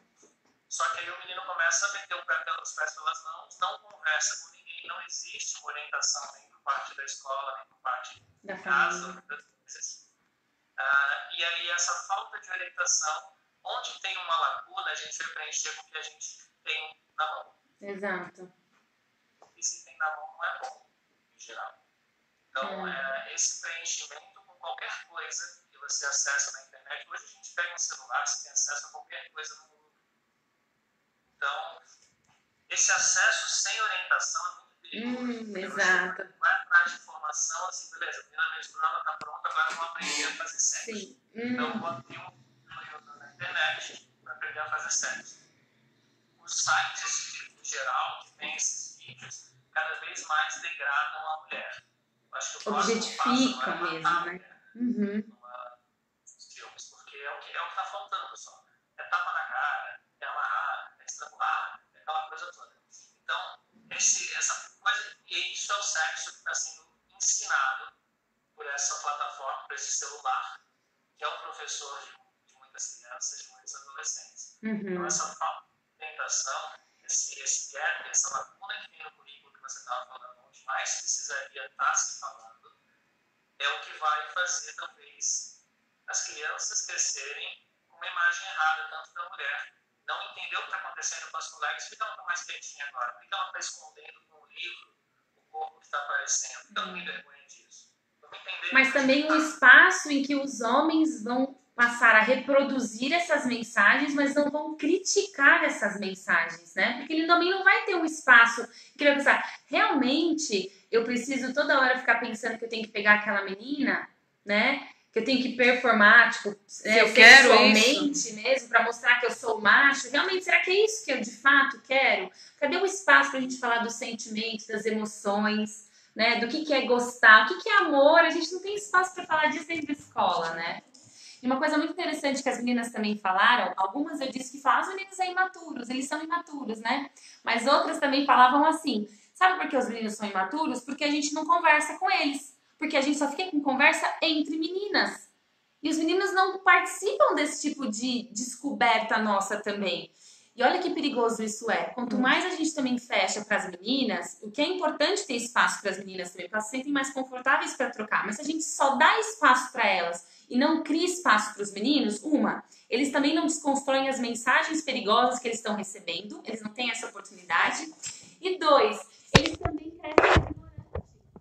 Só que aí o menino começa a meter os pés pelas mãos, não conversa com ninguém, não existe uma orientação nem por parte da escola, nem por parte da casa, muitas vezes. E aí essa falta de orientação, onde tem uma lacuna, a gente vai preencher com o que a gente tem na mão.
Exato.
E se tem na mão não é bom, em geral. Então, esse preenchimento com qualquer coisa que você acessa na internet, hoje a gente pega um celular, você tem acesso a qualquer coisa no mundo. Então, esse acesso sem orientação é muito perigoso.
Exato.
Você vai atrás de informação, assim, beleza, a menina menstrual está pronta, agora vamos aprender a fazer sexo.
Sim.
Então, vou abrir na internet para aprender a fazer sexo. Os sites, em geral, que tem esses vídeos, cada vez mais degradam a mulher. Acho que o
objetifica mesmo, né?
Nos filmes, porque é o que está faltando só. É tapa na cara, é amarrar, é estrangular, é aquela coisa toda. Então, essa coisa, e isso é o sexo que está sendo ensinado por essa plataforma, por esse celular, que é o professor de muitas crianças, de muitos adolescentes. Então, essa falta de orientação, esse gap, essa lacuna que tem no currículo que você estava falando, onde mais precisaria estar se falando, é o que vai fazer, talvez, as crianças crescerem com uma imagem errada, tanto da mulher. Não entender o que está acontecendo com as colegas, por que ela está mais quietinha agora? Por que ela está escondendo com o livro o corpo que está aparecendo? Por que ela não me vergonha disso?
Mas também um espaço em que os homens vão passar a reproduzir essas mensagens, mas não vão criticar essas mensagens, né? Porque ele também não vai ter um espaço que vai pensar, realmente eu preciso toda hora ficar pensando que eu tenho que pegar aquela menina, né? Que eu tenho que performar, tipo,
eu quero
sexualmente mesmo, pra mostrar que eu sou macho. Realmente, será que é isso que eu de fato quero? Cadê o espaço pra gente falar dos sentimentos, das emoções, né? Do que é gostar, o que é amor? A gente não tem espaço pra falar disso dentro da escola, né? E uma coisa muito interessante que as meninas também falaram, algumas eu disse que falam, os meninos são imaturos, eles são imaturos, né? Mas outras também falavam assim, sabe por que os meninos são imaturos? Porque a gente não conversa com eles, porque a gente só fica com conversa entre meninas. E os meninos não participam desse tipo de descoberta nossa também. E olha que perigoso isso é. Quanto mais a gente também fecha para as meninas, o que é importante ter espaço para as meninas também, porque elas se sentem mais confortáveis para trocar. Mas se a gente só dá espaço para elas e não cria espaço para os meninos, eles também não desconstroem as mensagens perigosas que eles estão recebendo, eles não têm essa oportunidade. E 2, eles também crescem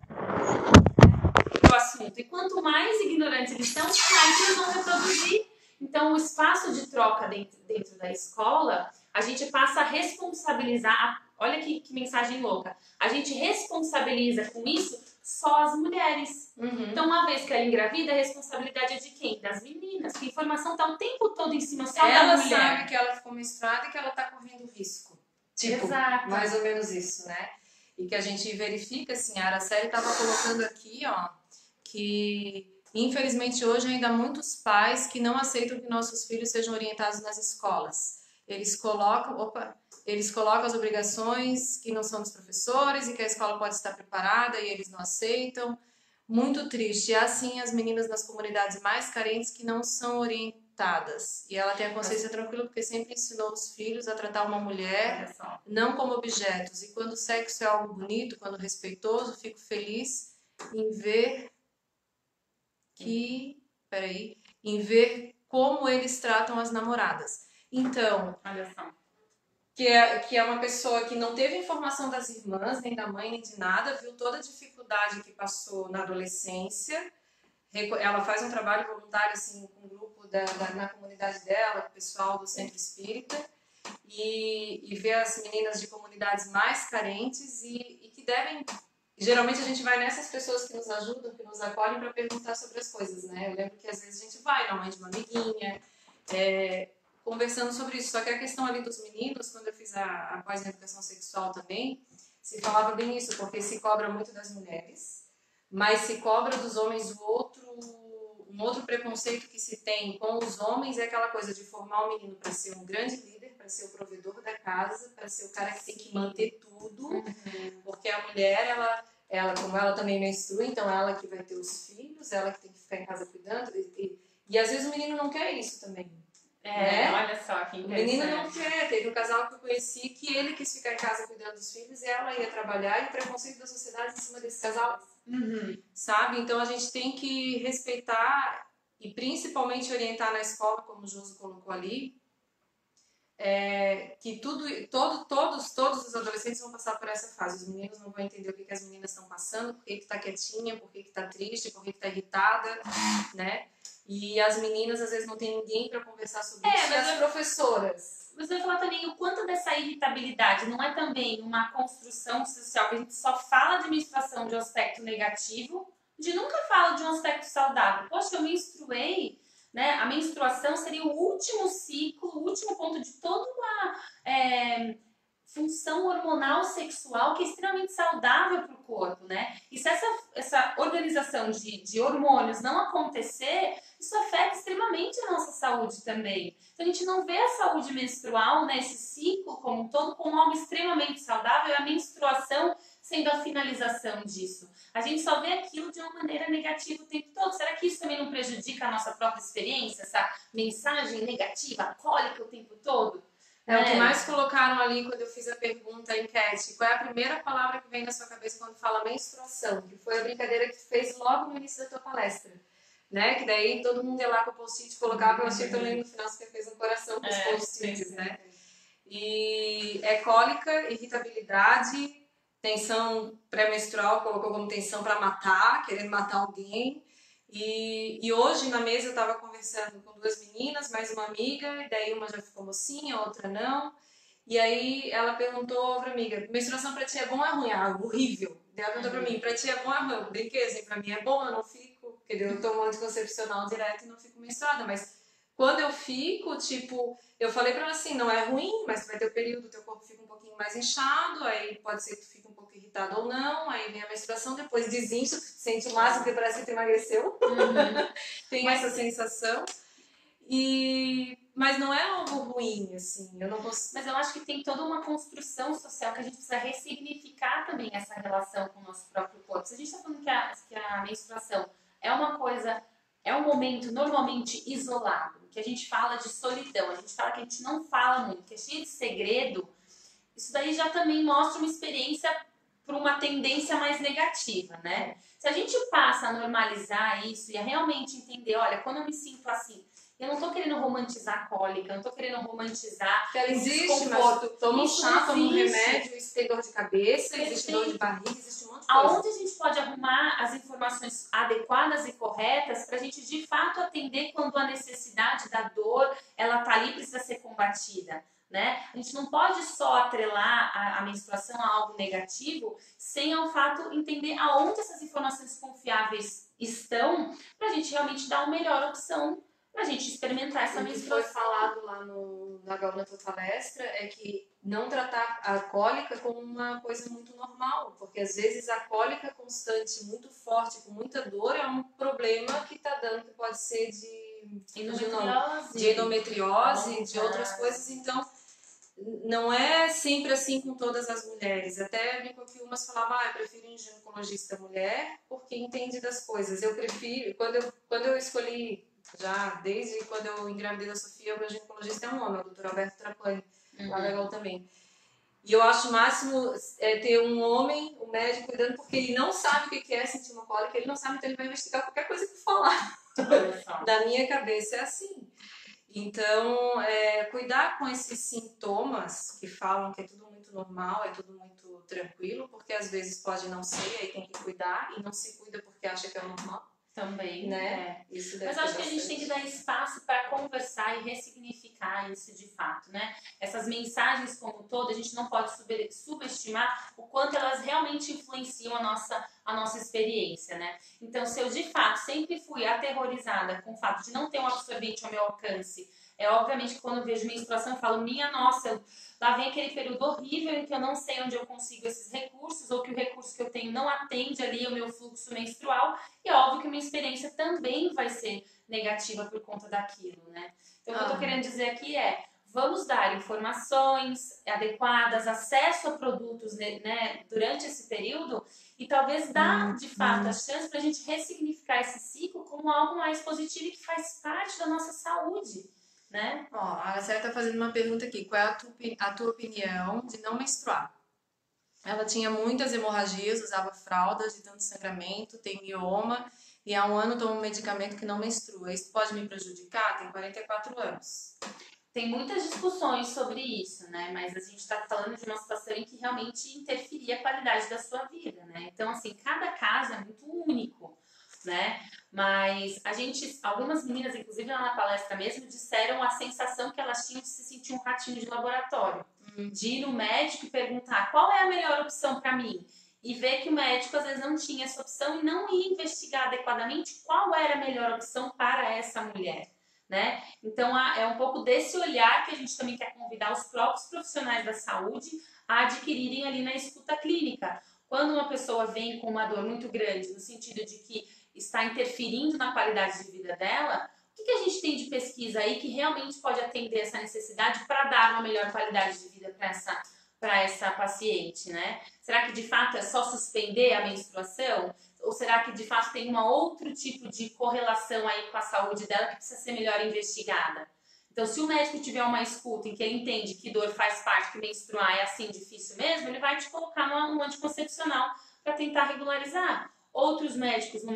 ignorantes do assunto. E quanto mais ignorantes eles estão, mais eles vão reproduzir. Então, o espaço de troca dentro da escola, a gente passa a responsabilizar. Olha que mensagem louca. A gente responsabiliza com isso só as mulheres.
Uhum.
Então, uma vez que ela engravida, a responsabilidade é de quem? Das meninas. Porque a informação tá o tempo todo em cima só
Ela
da mulher.
sabe que ela ficou menstruada e que ela tá correndo risco. Tipo,
Exato.
mais ou menos isso, né? E que a gente verifica, assim, a Araceli tava colocando aqui, ó, que infelizmente hoje ainda há muitos pais que não aceitam que nossos filhos sejam orientados nas escolas. Eles colocam as obrigações que não são dos professores e que a escola pode estar preparada e eles não aceitam. Muito triste. E assim as meninas nas comunidades mais carentes que não são orientadas. E ela tem a consciência tranquila porque sempre ensinou os filhos a tratar uma mulher
Olha só.
não como objetos. E quando o sexo é algo bonito, quando respeitoso, fico feliz em ver em ver como eles tratam as namoradas. Então,
Olha só.
que é uma pessoa que não teve informação das irmãs, nem da mãe, nem de nada, viu toda a dificuldade que passou na adolescência. Ela faz um trabalho voluntário assim, com um grupo na comunidade dela, com o pessoal do Centro Espírita, e vê as meninas de comunidades mais carentes e que devem... Geralmente a gente vai nessas pessoas que nos ajudam, que nos acolhem para perguntar sobre as coisas, né? Eu lembro que às vezes a gente vai na mãe de uma amiguinha, conversando sobre isso. Só que a questão ali dos meninos, quando eu fiz a pós em educação sexual também, se falava bem isso, porque se cobra muito das mulheres, mas se cobra dos homens um outro preconceito que se tem com os homens é aquela coisa de formar o menino para ser um grande líder, para ser o provedor da casa, para ser o cara que tem que manter tudo, porque a mulher, como ela também menstrua, então ela que vai ter os filhos, ela que tem que ficar em casa cuidando, e às vezes o menino não quer isso também. Né?
Olha só que
O
interessante.
menino não quer. Teve um casal que eu conheci que ele quis ficar em casa cuidando dos filhos e ela ia trabalhar, e o preconceito da sociedade em cima desse casal, sabe? Então a gente tem que respeitar e principalmente orientar na escola, como o Joso colocou ali, que todos os adolescentes vão passar por essa fase. Os meninos não vão entender o que as meninas estão passando, por que tá quietinha, por que tá triste, por que tá irritada, né? E as meninas às vezes não tem ninguém para conversar sobre isso, e as professoras.
Você vai falar também o quanto dessa irritabilidade não é também uma construção social, que a gente só fala de menstruação de um aspecto negativo, de nunca fala de um aspecto saudável. Poxa, eu menstruei, né? A menstruação seria o último ciclo, o último ponto de toda uma função hormonal sexual que é extremamente saudável para o corpo, né? E se essa organização de hormônios não acontecer, isso afeta extremamente a nossa saúde também. Então a gente não vê a saúde menstrual, né, esse ciclo como um todo, como algo extremamente saudável, e a menstruação sendo a finalização disso. A gente só vê aquilo de uma maneira negativa o tempo todo. Será que isso também não prejudica a nossa própria experiência? Essa mensagem negativa, cólica o tempo todo?
O que mais colocaram ali quando eu fiz a pergunta, a enquete, qual é a primeira palavra que vem na sua cabeça quando fala menstruação? Que foi a brincadeira que tu fez logo no início da tua palestra, né? Que daí todo mundo ia lá com o post-it, colocava, eu achei também no final você fez um coração com os post-its, né? E é cólica, irritabilidade, tensão pré-menstrual, colocou como tensão para matar, querendo matar alguém. E hoje na mesa eu estava conversando com duas meninas, mais uma amiga, e daí uma já ficou mocinha, a outra não. E aí ela perguntou pra amiga, menstruação pra ti é bom ou é ruim? Ah, horrível. Daí ela perguntou pra mim, pra ti é bom ou é ruim? Eu brinquei assim, pra mim é bom, eu não fico, porque eu tomo anticoncepcional direto e não fico menstruada, mas quando eu fico, tipo, eu falei pra ela assim, não é ruim, mas vai ter o período, teu corpo fica um pouquinho mais inchado, aí pode ser que tu fique um pouco irritado ou não, aí vem a menstruação, depois desincha, sente o máximo que parece que tu emagreceu. Tem essa sensação. Mas não é algo ruim, assim, eu não consigo...
Mas eu acho que tem toda uma construção social que a gente precisa ressignificar também essa relação com o nosso próprio corpo. Se a gente está falando que a menstruação é uma coisa, é um momento normalmente isolado, que a gente fala de solidão, a gente fala que a gente não fala muito, que é cheio de segredo, isso daí já também mostra uma experiência para uma tendência mais negativa, né? Se a gente passa a normalizar isso e a realmente entender, olha, quando eu me sinto assim, eu não tô querendo romantizar a cólica, eu não tô querendo romantizar
que ela existe,
desconforto.
mas toma um chá, toma um
existe.
remédio, isso tem dor de cabeça, existe dor de barriga, existe um monte de coisa.
Aonde a gente pode arrumar as informações adequadas e corretas para a gente de fato atender quando a necessidade da dor ela tá ali, precisa ser combatida, né? A gente não pode só atrelar a menstruação a algo negativo sem, ao fato, entender aonde essas informações confiáveis estão para a gente realmente dar uma melhor opção para a gente experimentar essa
O que foi
menstruação.
falado lá na tua palestra é que não tratar a cólica como uma coisa muito normal, porque às vezes a cólica constante, muito forte, com muita dor, é um problema que está dando, que pode ser de endometriose, de outras coisas. Então, não é sempre assim com todas as mulheres. Até brinco que umas falavam, eu prefiro um ginecologista mulher porque entende das coisas. Eu prefiro, quando eu escolhi, já desde quando eu engravidei da Sofia, o meu ginecologista é um homem, o Dr. Alberto Trapani, lá da Gal também. E eu acho o máximo ter um homem, um médico, cuidando, porque ele não sabe o que é sentir uma cólica, ele não sabe, então ele vai investigar qualquer coisa que falar. Da minha cabeça é assim. Então, cuidar com esses sintomas que falam que é tudo muito normal, é tudo muito tranquilo, porque às vezes pode não ser, aí tem que cuidar, e não se cuida porque acha que é normal.
Também,
né? Isso deve
Mas eu acho que a gente tem que dar espaço para conversar e ressignificar isso de fato, né? Essas mensagens como um todo, a gente não pode subestimar o quanto elas realmente influenciam a nossa experiência, né? Então, se eu de fato sempre fui aterrorizada com o fato de não ter um absorvente ao meu alcance, obviamente que quando eu vejo menstruação eu falo, minha nossa, lá vem aquele período horrível em que eu não sei onde eu consigo esses recursos, ou que o recurso que eu tenho não atende ali ao meu fluxo menstrual, e é óbvio que minha experiência também vai ser negativa por conta daquilo, né? Então, o que eu tô querendo dizer aqui vamos dar informações adequadas, acesso a produtos, né, durante esse período, e talvez dar, de fato, a chance pra gente ressignificar esse ciclo como algo mais positivo e que faz parte da nossa saúde, né?
Ó, a Araceli está fazendo uma pergunta aqui. Qual é a tua opinião de não menstruar? Ela tinha muitas hemorragias, usava fraldas de tanto sangramento, tem mioma e há um ano toma um medicamento que não menstrua. Isso pode me prejudicar? Tem 44 anos.
Tem muitas discussões sobre isso, né? Mas a gente está falando de uma situação em que realmente interferia a qualidade da sua vida, né? Então, assim, cada caso é muito único, né? Mas algumas meninas, inclusive lá na palestra mesmo, disseram a sensação que elas tinham de se sentir um ratinho de laboratório. De ir no médico e perguntar qual é a melhor opção para mim. E ver que o médico às vezes não tinha essa opção e não ia investigar adequadamente qual era a melhor opção para essa mulher, né? Então é um pouco desse olhar que a gente também quer convidar os próprios profissionais da saúde a adquirirem ali na escuta clínica. Quando uma pessoa vem com uma dor muito grande, no sentido de que está interferindo na qualidade de vida dela, o que a gente tem de pesquisa aí que realmente pode atender essa necessidade para dar uma melhor qualidade de vida para essa paciente, né? Será que de fato é só suspender a menstruação? Ou será que de fato tem um outro tipo de correlação aí com a saúde dela que precisa ser melhor investigada? Então, se o médico tiver uma escuta em que ele entende que dor faz parte, que menstruar é assim difícil mesmo, ele vai te colocar num anticoncepcional para tentar regularizar. Outros médicos, um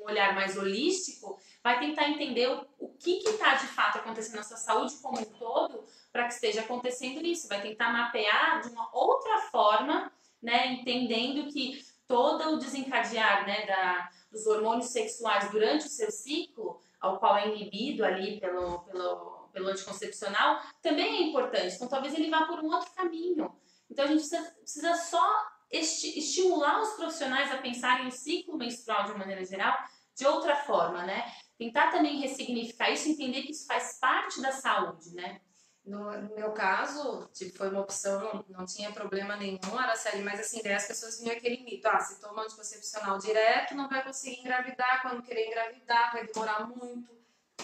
olhar mais holístico, vai tentar entender o que está de fato acontecendo na sua saúde como um todo para que esteja acontecendo isso. Vai tentar mapear de uma outra forma, né, entendendo que todo o desencadear, né, dos hormônios sexuais durante o seu ciclo, ao qual é inibido ali pelo anticoncepcional, também é importante. Então, talvez ele vá por um outro caminho. Então, a gente precisa só estimular os profissionais a pensarem o ciclo menstrual de uma maneira geral de outra forma, né? Tentar também ressignificar isso e entender que isso faz parte da saúde, né?
No meu caso, foi uma opção, não tinha problema nenhum, Araceli, mas assim, daí as pessoas vinham aquele mito, se toma anticoncepcional direto, não vai conseguir engravidar, quando querer engravidar vai demorar muito,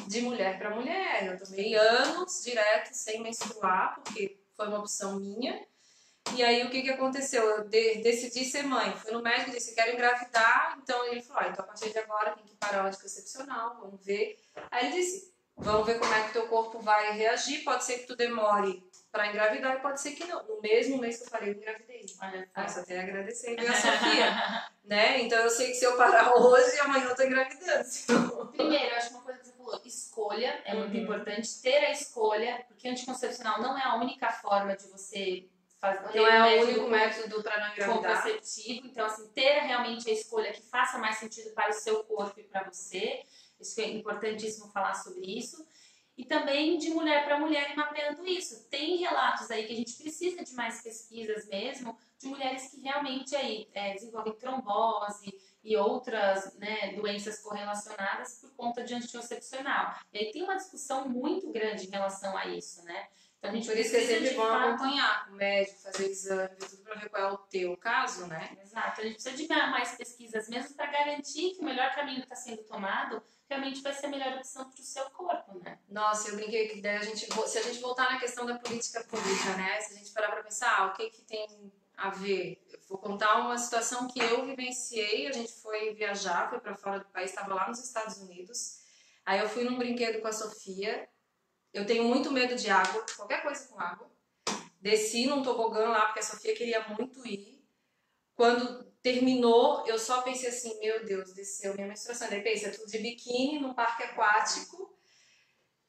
de mulher para mulher. Eu tomei anos direto sem menstruar, porque foi uma opção minha. E aí, o que aconteceu? Eu decidi ser mãe. Fui no médico e disse, quero engravidar. Então, ele falou, então a partir de agora tem que parar o anticoncepcional, vamos ver. Aí ele disse, vamos ver como é que o teu corpo vai reagir. Pode ser que tu demore para engravidar e pode ser que não. No mesmo mês que eu falei, eu engravidei. Só até agradecer a Sofia. Né? Então, eu sei que se eu parar hoje, amanhã eu tô engravidando.
Primeiro, eu acho uma coisa que você falou, escolha é muito importante. Ter a escolha, porque anticoncepcional não é a única forma de você
não é o único método para não engravidar.
Contraceptivo, então assim, ter realmente a escolha que faça mais sentido para o seu corpo e para você, isso é importantíssimo falar sobre isso. e também de mulher para mulher mapeando isso. Tem relatos aí que a gente precisa de mais pesquisas mesmo, de mulheres que realmente aí desenvolvem trombose e outras, né, doenças correlacionadas por conta de anticoncepcional. E aí tem uma discussão muito grande em relação a isso, né? Então, a gente
Por isso que é
precisa
sempre
de
bom
fato...
acompanhar com o médico, fazer exame, tudo para ver qual é o teu caso, né?
Exato, a gente precisa de mais pesquisas mesmo para garantir que o melhor caminho que está sendo tomado realmente vai ser a melhor opção para o seu corpo, né?
Nossa, eu brinquei que daí se a gente voltar na questão da política pública, né? Se a gente parar para pensar, o que tem a ver? Eu vou contar uma situação que eu vivenciei. A gente foi viajar, foi para fora do país, estava lá nos Estados Unidos. Aí eu fui num brinquedo com a Sofia. Eu tenho muito medo de água, qualquer coisa com água. Desci num tobogã lá, porque a Sofia queria muito ir. Quando terminou, eu só pensei assim, meu Deus, desceu minha menstruação. Daí pensa, tudo de biquíni, num parque aquático.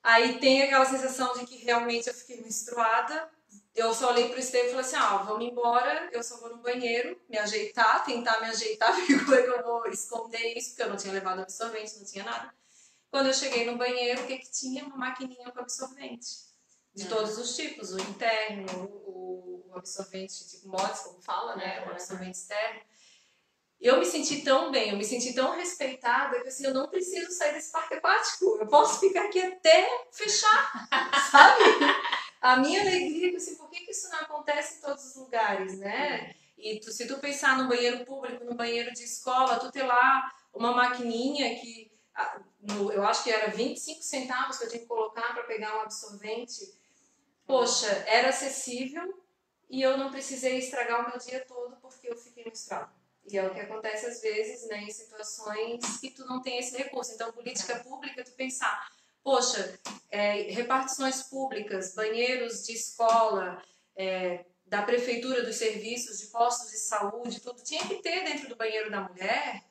Aí tem aquela sensação de que realmente eu fiquei menstruada. Eu só olhei pro Estevam e falei assim, vamos embora, eu só vou no banheiro, me ajeitar, tentar me ajeitar, porque como é que eu vou esconder isso, porque eu não tinha levado absorvente, não tinha nada. Quando eu cheguei no banheiro, o que tinha? Uma maquininha com absorvente. De todos os tipos, o interno, o absorvente tipo mods, como fala, né? O absorvente externo. Eu me senti tão bem, eu me senti tão respeitada que assim, eu não preciso sair desse parque aquático. Eu posso ficar aqui até fechar, sabe? A minha alegria, assim, por que isso não acontece em todos os lugares, né? E se tu pensar no banheiro público, no banheiro de escola, tu ter lá uma maquininha que eu acho que era 25 centavos que eu tinha que colocar para pegar um absorvente. Poxa, era acessível e eu não precisei estragar o meu dia todo porque eu fiquei menstruada. E é o que acontece às vezes, né, em situações que tu não tem esse recurso. Então, política pública, tu pensar, poxa, repartições públicas, banheiros de escola, da prefeitura, dos serviços, de postos de saúde, tudo tinha que ter dentro do banheiro da mulher,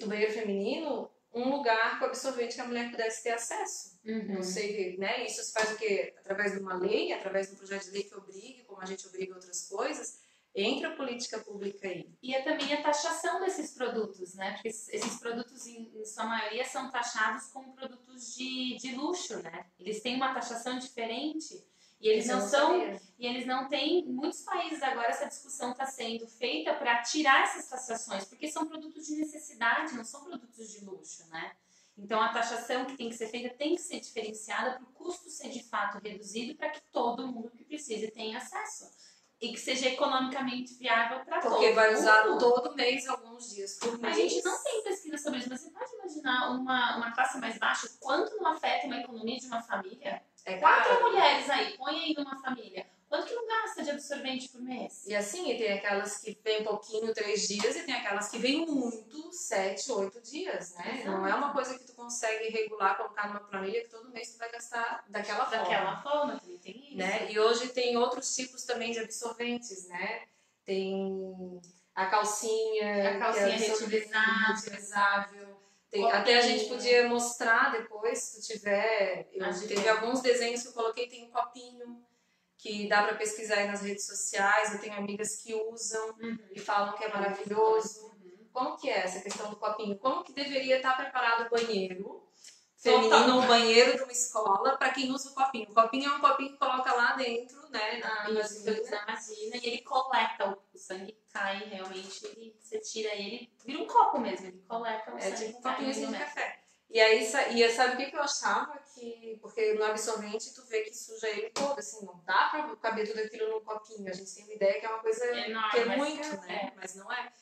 do banheiro feminino, um lugar com absorvente que a mulher pudesse ter acesso. Não sei, né? Isso se faz o quê? Através de uma lei, através de um projeto de lei que obrigue, como a gente obriga outras coisas. Entra a política pública aí.
E é também a taxação desses produtos, né? Porque esses produtos, em sua maioria, são taxados como produtos de luxo, né? Eles têm uma taxação diferente e eles não são... E eles não têm... Em muitos países agora essa discussão está sendo feita para tirar essas taxações, porque são produtos de necessidade, não são produtos de luxo, né? Então, a taxação que tem que ser feita tem que ser diferenciada para o custo ser de fato reduzido para que todo mundo que precise tenha acesso. E que seja economicamente viável para todo mundo.
Porque vai usar todo mês, alguns dias por mês.
A gente não tem pesquisa sobre isso, mas você pode imaginar uma classe mais baixa, quanto não afeta uma economia de uma família? 4 mulheres aí, põe aí numa família. Quanto que não gasta de absorvente por mês?
E assim, tem aquelas que vêm pouquinho, 3 dias, e tem aquelas que vêm muito, 7, 8 dias, né?
Exato.
Não é uma coisa que tu consegue regular, colocar numa planilha que todo mês tu vai gastar daquela forma.
Daquela forma, também tem isso.
Né? E hoje tem outros tipos também de absorventes, né? Tem a calcinha reutilizável. Até a gente podia mostrar depois, se tu tiver. Teve alguns desenhos que eu coloquei, tem um copinho que dá para pesquisar aí nas redes sociais. Eu tenho amigas que usam e falam que é maravilhoso. Como que é essa questão do copinho? Como que deveria estar preparado o banheiro feminino, o banheiro de uma escola, para quem usa o copinho? O copinho é um copinho que coloca lá dentro, né, na
vagina, e ele coleta o sangue, cai realmente, você tira ele, vira um copo mesmo, ele coleta o sangue.
É tipo um copinho de café. E aí, sabe o que eu achava? Porque no absorvente tu vê que suja ele todo, assim, não dá pra caber tudo aquilo num copinho. A gente tem uma ideia que é uma coisa
enorme,
que é muito, né? Mas não é.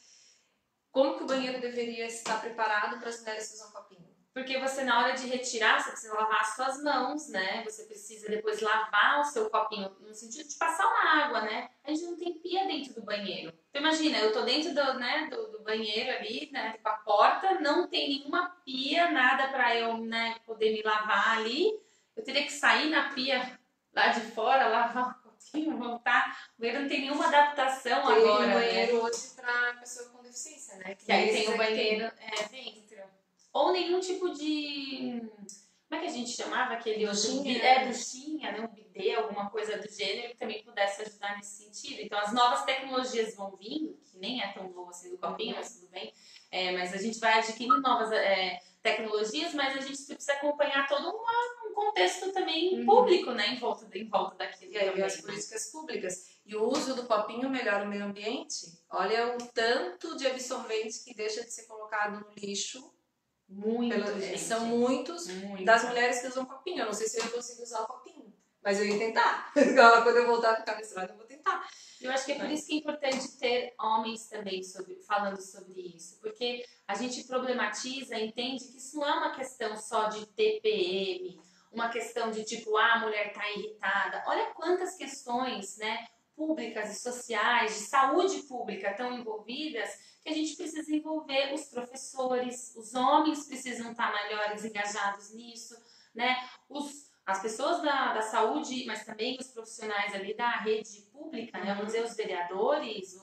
Como que o banheiro deveria estar preparado para as mulheres que usam copinho?
Porque você, na hora de retirar, você precisa lavar as suas mãos, né? Você precisa depois lavar o seu copinho, no sentido de passar uma água, né? A gente não tem pia dentro do banheiro. Então, imagina, eu tô dentro do banheiro ali, né? Com a porta, não tem nenhuma pia, nada pra eu, né, poder me lavar ali. Eu teria que sair na pia lá de fora, lavar o copinho, voltar. O banheiro não tem nenhuma adaptação agora,
né? Tem um banheiro hoje pra pessoa com deficiência, né?
Que aí tem o banheiro dentro. Ou nenhum tipo de Como é que a gente chamava aquele outro?
Duchinha.
Duchinha, né? Um bidê, alguma coisa do gênero, que também pudesse ajudar nesse sentido. Então, as novas tecnologias vão vindo, que nem é tão novo assim do copinho, mas tudo bem. Mas a gente vai adquirindo novas tecnologias, mas a gente precisa acompanhar todo um contexto também público, né? Em volta daquilo.
E aí as políticas públicas. E o uso do copinho melhora o meio ambiente. Olha o tanto de absorvente que deixa de ser colocado no lixo.
Gente.
São muitos
Muito.
das mulheres que usam copinho. Eu não sei se eu ia conseguir usar o copinho, mas eu ia tentar. Quando eu voltar a ficar menstruada, eu vou tentar.
Eu acho que é por isso que é importante ter homens também falando sobre isso, porque a gente problematiza, entende que isso não é uma questão só de TPM, uma questão de tipo, a mulher tá irritada. Olha quantas questões, né, públicas e sociais, de saúde pública estão envolvidas, que a gente precisa envolver os professores, os homens precisam estar melhores engajados nisso, né, as pessoas da saúde, mas também os profissionais ali da rede pública, né? Vamos dizer, os vereadores,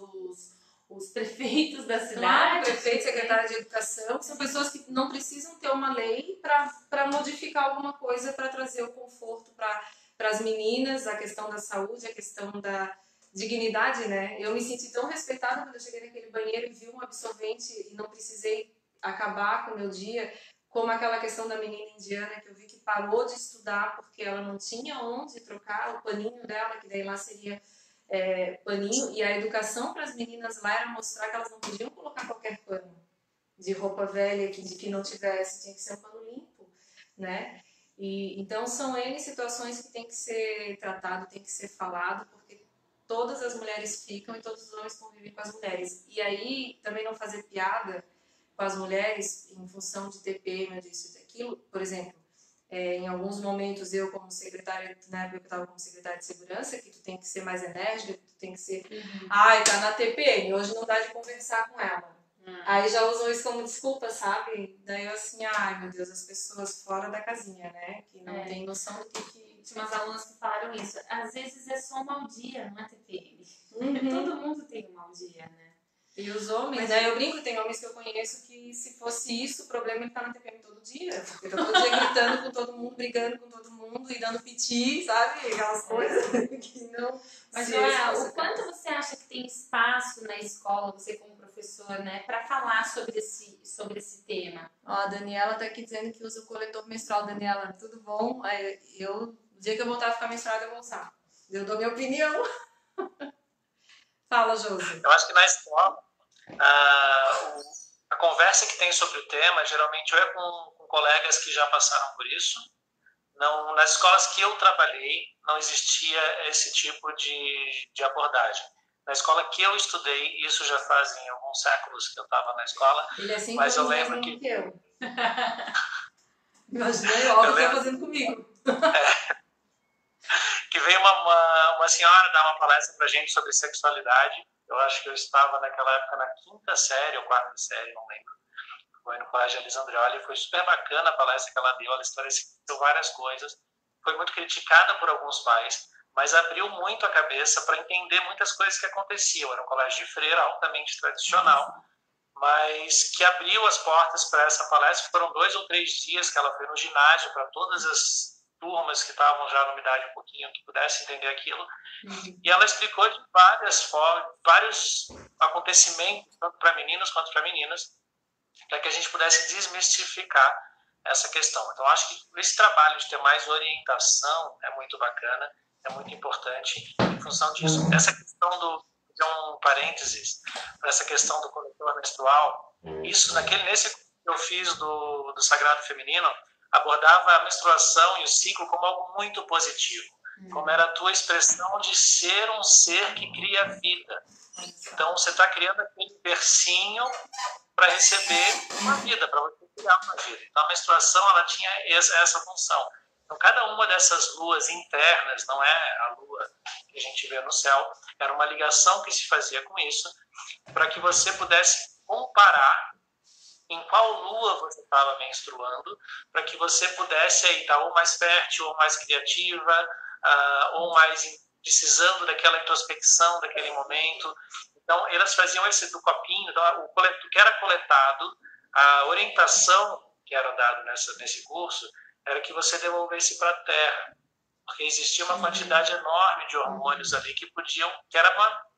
os prefeitos da cidade.
Claro, prefeito, secretário de educação, são pessoas que não precisam ter uma lei para modificar alguma coisa, para trazer o conforto para as meninas, a questão da saúde, a questão da dignidade, né? Eu me senti tão respeitada quando eu cheguei naquele banheiro e vi um absorvente e não precisei acabar com o meu dia, como aquela questão da menina indiana que eu vi que parou de estudar porque ela não tinha onde trocar o paninho dela, que daí lá seria paninho, e a educação para as meninas lá era mostrar que elas não podiam colocar qualquer pano de roupa velha que não tivesse, tinha que ser um pano limpo, né? E então são N situações que tem que ser tratado, tem que ser falado, porque todas as mulheres ficam e todos os homens convivem com as mulheres. E aí também não fazer piada com as mulheres em função de TPM, disso e daquilo. Por exemplo, em alguns momentos eu como secretária, na época eu estava como secretária de segurança, que tu tem que ser mais enérgica, que tu tem que ser... Ai, tá na TPM, hoje não dá de conversar com ela. Aí já usam isso como desculpa, sabe? Daí eu assim, ai meu Deus, as pessoas fora da casinha, né? Que não tem noção do que...
Tinha umas alunas que falaram isso. Às vezes é só um mau dia, não é TPM. Todo mundo tem um mau dia, né?
E os homens, né? Eu brinco, tem homens que eu conheço que se fosse isso, o problema é ele tá na TPM todo dia. Porque tá todo dia gritando com todo mundo, brigando com todo mundo e dando piti, sabe? Aquelas coisas que não...
Mas, Joel, o quanto você acha que tem espaço na escola, você como professor, né, para falar sobre esse tema?
Ó, a Daniela tá aqui dizendo que usa o coletor menstrual. Daniela, tudo bom? O dia que eu voltar a ficar menstruada, eu vou usar. Eu dou minha opinião. Fala, Josi.
Eu acho que na escola, a conversa que tem sobre o tema, geralmente ou é com colegas que já passaram por isso. Não, nas escolas que eu trabalhei, não existia esse tipo de abordagem. Na escola que eu estudei, isso já fazem alguns séculos que eu estava na escola,
ele é 5
mas eu
anos mais
lembro
novo que eu. Imaginei, ó, você fazendo comigo.
Que veio uma senhora dar uma palestra pra gente sobre sexualidade. Eu acho que eu estava naquela época na 5ª série ou 4ª série, não lembro. Foi no Colégio Elisandrioli, foi super bacana a palestra que ela deu, ela esclareceu várias coisas. Foi muito criticada por alguns pais, mas abriu muito a cabeça para entender muitas coisas que aconteciam. Era um colégio de freira, altamente tradicional, mas que abriu as portas para essa palestra. Foram 2 ou 3 dias que ela foi no ginásio para todas as turmas que estavam já numa idade um pouquinho que pudessem entender aquilo. E ela explicou de vários acontecimentos, tanto para meninos quanto para meninas, para que a gente pudesse desmistificar essa questão. Então, acho que esse trabalho de ter mais orientação é muito bacana, é muito importante em função disso. Essa questão de um parênteses, para essa questão do coletor menstrual, isso nesse que eu fiz do Sagrado Feminino, abordava a menstruação e o ciclo como algo muito positivo, como era a tua expressão de ser um ser que cria vida. Então, você está criando aquele bercinho para receber uma vida, para você criar uma vida. Então, a menstruação ela tinha essa função. Então, cada uma dessas luas internas, não é a lua que a gente vê no céu, era uma ligação que se fazia com isso, para que você pudesse comparar em qual lua você estava menstruando, para que você pudesse aí estar ou mais fértil, ou mais criativa, ou mais precisando daquela introspecção, daquele momento. Então, elas faziam esse do copinho, o que era coletado, a orientação que era dada nesse curso, era que você devolvesse para a Terra, porque existia uma quantidade enorme de hormônios ali que era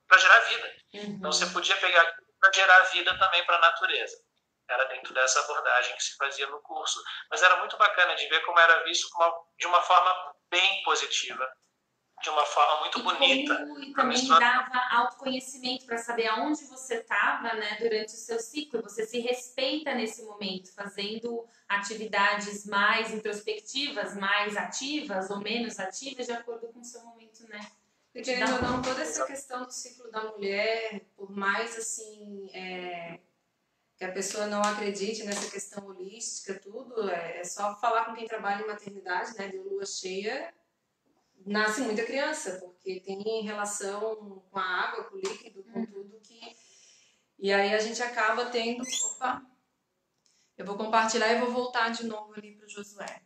para gerar vida. Então você podia pegar aquilo para gerar vida também para a natureza. Era dentro dessa abordagem que se fazia no curso. Mas era muito bacana de ver como era visto de uma forma bem positiva, de uma forma muito bonita.
E também dava autoconhecimento para saber aonde você estava, né, durante o seu ciclo. Você se respeita nesse momento, fazendo atividades mais introspectivas, mais ativas ou menos ativas, de acordo com o seu momento, né?
E querendo ou não, toda essa questão do ciclo da mulher, por mais assim, que a pessoa não acredite nessa questão holística, tudo, é só falar com quem trabalha em maternidade, né, de lua cheia, nasce muita criança, porque tem relação com a água, com o líquido, com tudo que... E aí a gente acaba tendo... Opa! Eu vou compartilhar e vou voltar de novo ali pro Josué,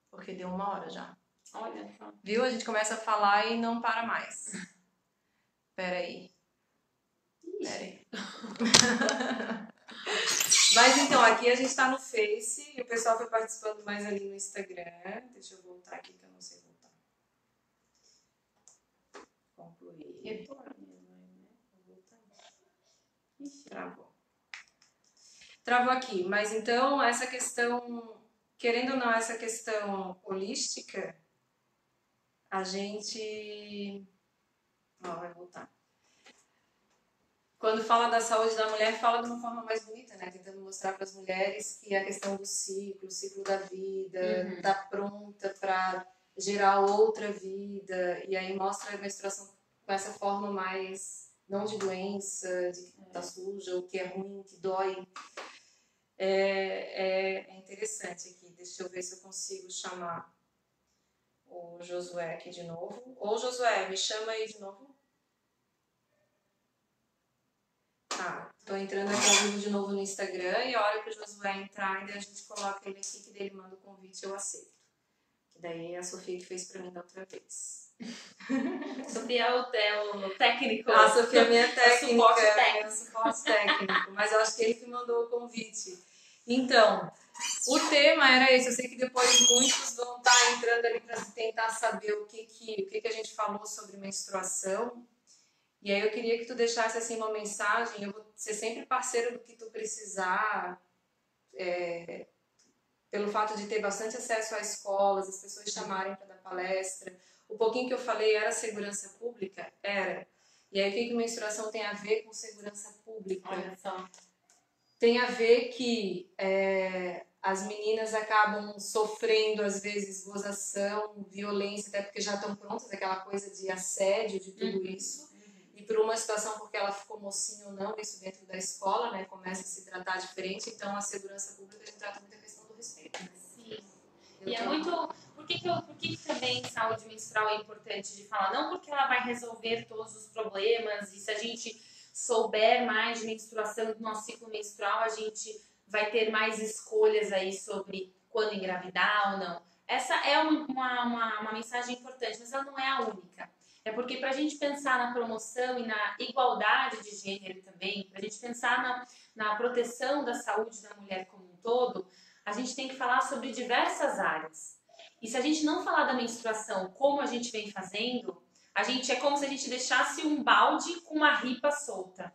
porque deu 1 hora já.
Olha só.
Viu? A gente começa a falar e não para mais. Peraí. Mas então, aqui a gente tá no Face e o pessoal foi participando mais ali no Instagram. Deixa eu voltar aqui que eu não sei voltar. Concluir.
Retorno mesmo, né? Vou voltar.
Ixi, travou. Travou aqui. Mas então, essa questão, querendo ou não, essa questão holística, a gente... Ó, vai voltar. Quando fala da saúde da mulher, fala de uma forma mais bonita, né? Tentando mostrar para as mulheres que a questão do ciclo, o ciclo da vida, tá pronta para gerar outra vida. E aí mostra a menstruação com essa forma mais, não de doença, de que tá suja, ou que é ruim, que dói. É interessante aqui. Deixa eu ver se eu consigo chamar o Josué aqui de novo. Ô, Josué, me chama aí de novo. Tá, tô entrando aqui ao vivo de novo no Instagram e a hora que o Josué entrar, daí a gente coloca ele aqui, que daí ele manda o convite e eu aceito. Que daí é a Sofia que fez pra mim da outra vez.
Sofia é o técnico.
A Sofia é minha técnica,
Suporte
suporte técnico, mas eu acho que ele que mandou o convite. Então, o tema era esse. Eu sei que depois muitos vão estar entrando ali para tentar saber o que a gente falou sobre menstruação. E aí eu queria que tu deixasse assim uma mensagem. Eu vou ser sempre parceira do que tu precisar, pelo fato de ter bastante acesso a escolas, as pessoas chamarem para dar palestra. O pouquinho que eu falei era segurança pública? Era. E aí o que menstruação tem a ver com segurança pública?
Olha só.
Tem a ver que as meninas acabam sofrendo, às vezes, gozação, violência, até porque já estão prontas, aquela coisa de assédio, de tudo isso. E por uma situação porque ela ficou mocinha ou não, isso dentro da escola, né, começa a se tratar diferente. Então, a segurança pública, a gente trata muito a questão do respeito.
Sim. E é muito... Por que também saúde menstrual é importante de falar? Não porque ela vai resolver todos os problemas, e se a gente souber mais de menstruação do nosso ciclo menstrual, a gente vai ter mais escolhas aí sobre quando engravidar ou não. Essa é uma mensagem importante, mas ela não é a única. É porque para a gente pensar na promoção e na igualdade de gênero também, para a gente pensar na proteção da saúde da mulher como um todo, a gente tem que falar sobre diversas áreas. E se a gente não falar da menstruação como a gente vem fazendo, é como se a gente deixasse um balde com uma ripa solta.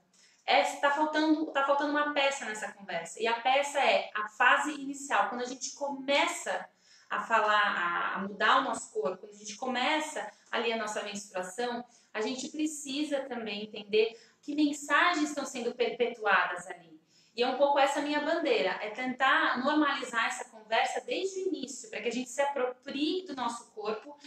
Tá faltando uma peça nessa conversa. E a peça é a fase inicial, quando a gente começa a falar, a mudar o nosso corpo, quando a gente começa ali a nossa menstruação, a gente precisa também entender que mensagens estão sendo perpetuadas ali. E é um pouco essa minha bandeira, é tentar normalizar essa conversa desde o início, para que a gente se aproprie do nosso corpo,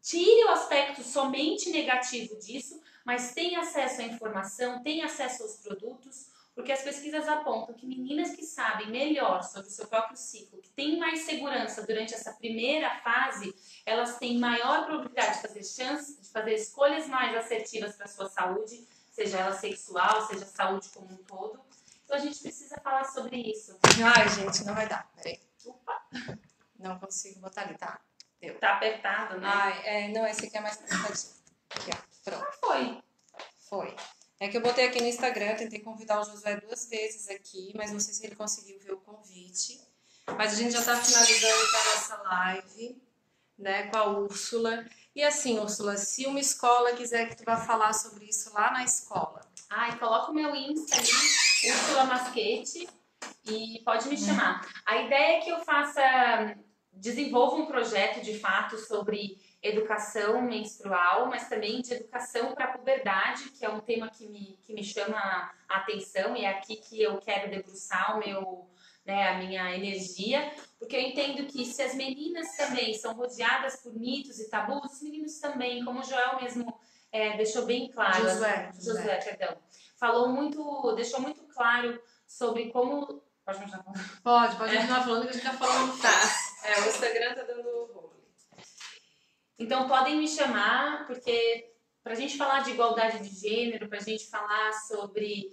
tire o aspecto somente negativo disso, mas tenha acesso à informação, tenha acesso aos produtos, porque as pesquisas apontam que meninas que sabem melhor sobre o seu próprio ciclo, que têm mais segurança durante essa primeira fase, elas têm maior probabilidade de fazer escolhas mais assertivas para a sua saúde, seja ela sexual, seja saúde como um todo. Então a gente precisa falar sobre isso.
Ai, gente, não vai dar. Peraí. Opa. Não consigo botar ali, tá? Deu.
Tá apertado, né?
Ai, não, esse aqui é mais apertadinho. Aqui, ó. Pronto. Foi. É que eu botei aqui no Instagram, tentei convidar o Josué 2 vezes aqui, mas não sei se ele conseguiu ver o convite. Mas a gente já está finalizando então essa live, né, com a Úrsula. E assim, Úrsula, se uma escola quiser que tu vá falar sobre isso lá na escola.
Ai, coloca o meu Insta ali, Úrsula Masquete, e pode me chamar. A ideia é que eu desenvolva um projeto de fato sobre educação menstrual, mas também de educação para a puberdade, que é um tema que me chama a atenção e é aqui que eu quero debruçar a minha energia, porque eu entendo que se as meninas também são rodeadas por mitos e tabus, os meninos também, como o Joel mesmo deixou bem claro. Josué, perdão. Deixou muito claro sobre como... Pode continuar falando?
Pode continuar falando, que a gente tá falando. Tá. O Instagram tá dando rolo.
Então podem me chamar, porque pra gente falar de igualdade de gênero, pra gente falar sobre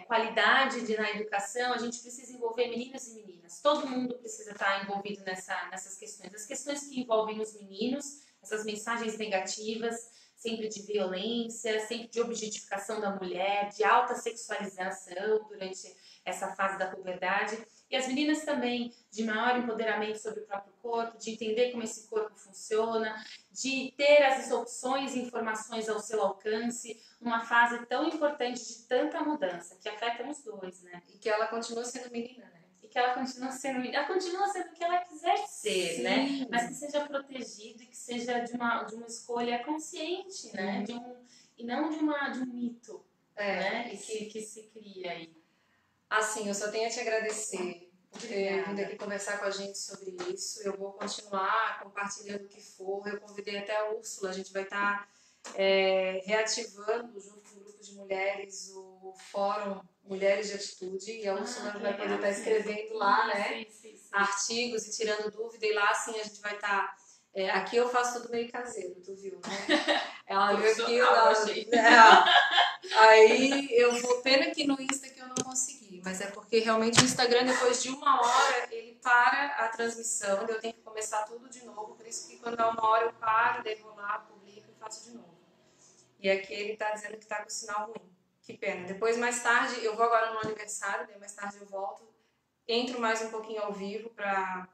qualidade na educação, a gente precisa envolver meninas e meninas. Todo mundo precisa estar envolvido nessas questões. As questões que envolvem os meninos, essas mensagens negativas, sempre de violência, sempre de objetificação da mulher, de alta sexualização durante essa fase da puberdade. E as meninas também, de maior empoderamento sobre o próprio corpo, de entender como esse corpo funciona, de ter as opções e informações ao seu alcance, numa fase tão importante de tanta mudança, que afeta os dois, né?
E que ela continua sendo menina, né?
E que ela continua sendo menina. Ela continua sendo o que ela quiser ser, né? Mas que seja protegida e que seja de uma escolha consciente, né? E não de um mito, né? Que se cria aí.
Assim, eu só tenho a te agradecer por ter vindo aqui conversar com a gente sobre isso. Eu vou continuar compartilhando o que for. Eu convidei até a Úrsula, a gente vai estar reativando, junto com um grupo de mulheres, o Fórum Mulheres de Atitude. E a Úrsula vai poder estar escrevendo lá, né? Artigos e tirando dúvida. E lá, assim, a gente vai estar... aqui eu faço tudo meio caseiro, tu viu, né? Ela viu aqui... Aí eu vou... Pena que no Insta que eu não consegui, mas é porque realmente o Instagram, depois de 1 hora, ele para a transmissão, eu tenho que começar tudo de novo, por isso que quando dá 1 hora eu paro, daí vou lá, publico e faço de novo. E aqui ele tá dizendo que tá com sinal ruim. Que pena. Depois, mais tarde, eu vou agora no aniversário, daí mais tarde eu volto, entro mais um pouquinho ao vivo pra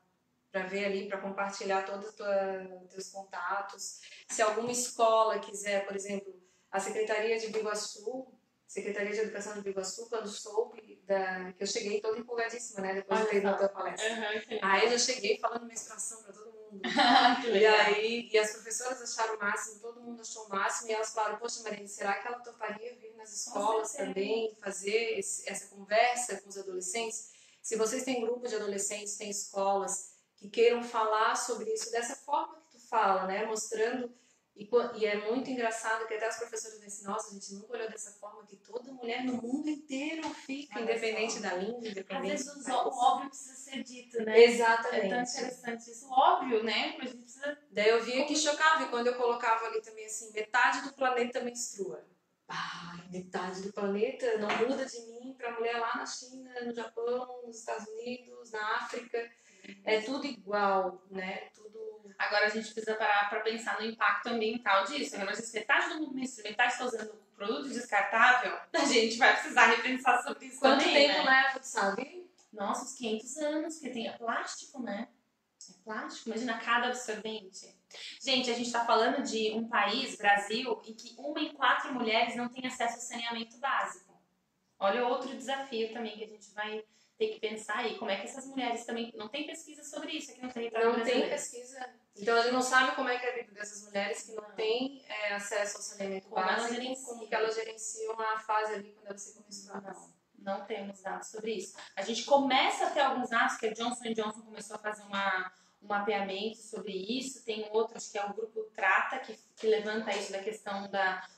ver ali, para compartilhar todos os teus contatos. Se alguma escola quiser, por exemplo, a Secretaria de Biguaçu, Secretaria de Educação de Biguaçu, quando soube que eu cheguei toda empolgadíssima, né? Depois de ter ido na tua palestra. Aí eu já cheguei falando menstruação para todo mundo. E as professoras acharam o máximo, todo mundo achou o máximo, e elas falaram, poxa, Marina, será que ela toparia vir nas escolas também, fazer essa conversa com os adolescentes? Se vocês têm grupos de adolescentes, têm escolas que queiram falar sobre isso dessa forma que tu fala, né? Mostrando... E é muito engraçado que até os professores dizem assim, nossa, a gente nunca olhou dessa forma, que toda mulher no mundo inteiro fica, independente da língua, independente...
Às vezes o óbvio precisa ser dito, né?
Exatamente.
É tão interessante isso. O óbvio, né? Mas a gente precisa...
Daí eu via que chocava, e quando eu colocava ali também assim, metade do planeta menstrua. Metade do planeta não muda de mim para mulher lá na China, no Japão, nos Estados Unidos, na África. É tudo igual, né? Tudo...
Agora a gente precisa parar para pensar no impacto ambiental disso. Agora, se metade do mundo menstrua, metade está usando produto descartável, a gente vai precisar repensar sobre isso
Quanto
também,
tempo leva, tu sabe?
Nossa, uns 500 anos, porque tem plástico, né? É plástico, imagina cada absorvente. Gente, a gente está falando de um país, Brasil, em que 1 em 4 mulheres não tem acesso ao saneamento básico. Olha outro desafio também que a gente vai ter que pensar aí. Como é que essas mulheres também... Não tem pesquisa sobre isso aqui no território brasileiro.
Não tem pesquisa. Então a gente não sabe como é que é a vida dessas mulheres que não têm acesso ao saneamento básico, como que elas gerenciam a fase ali quando elas ficam menstruadas.
Não temos dados sobre isso. A gente começa a ter alguns dados, que a Johnson & Johnson começou a fazer um mapeamento sobre isso. Tem outros que é o grupo Trata, que levanta isso da questão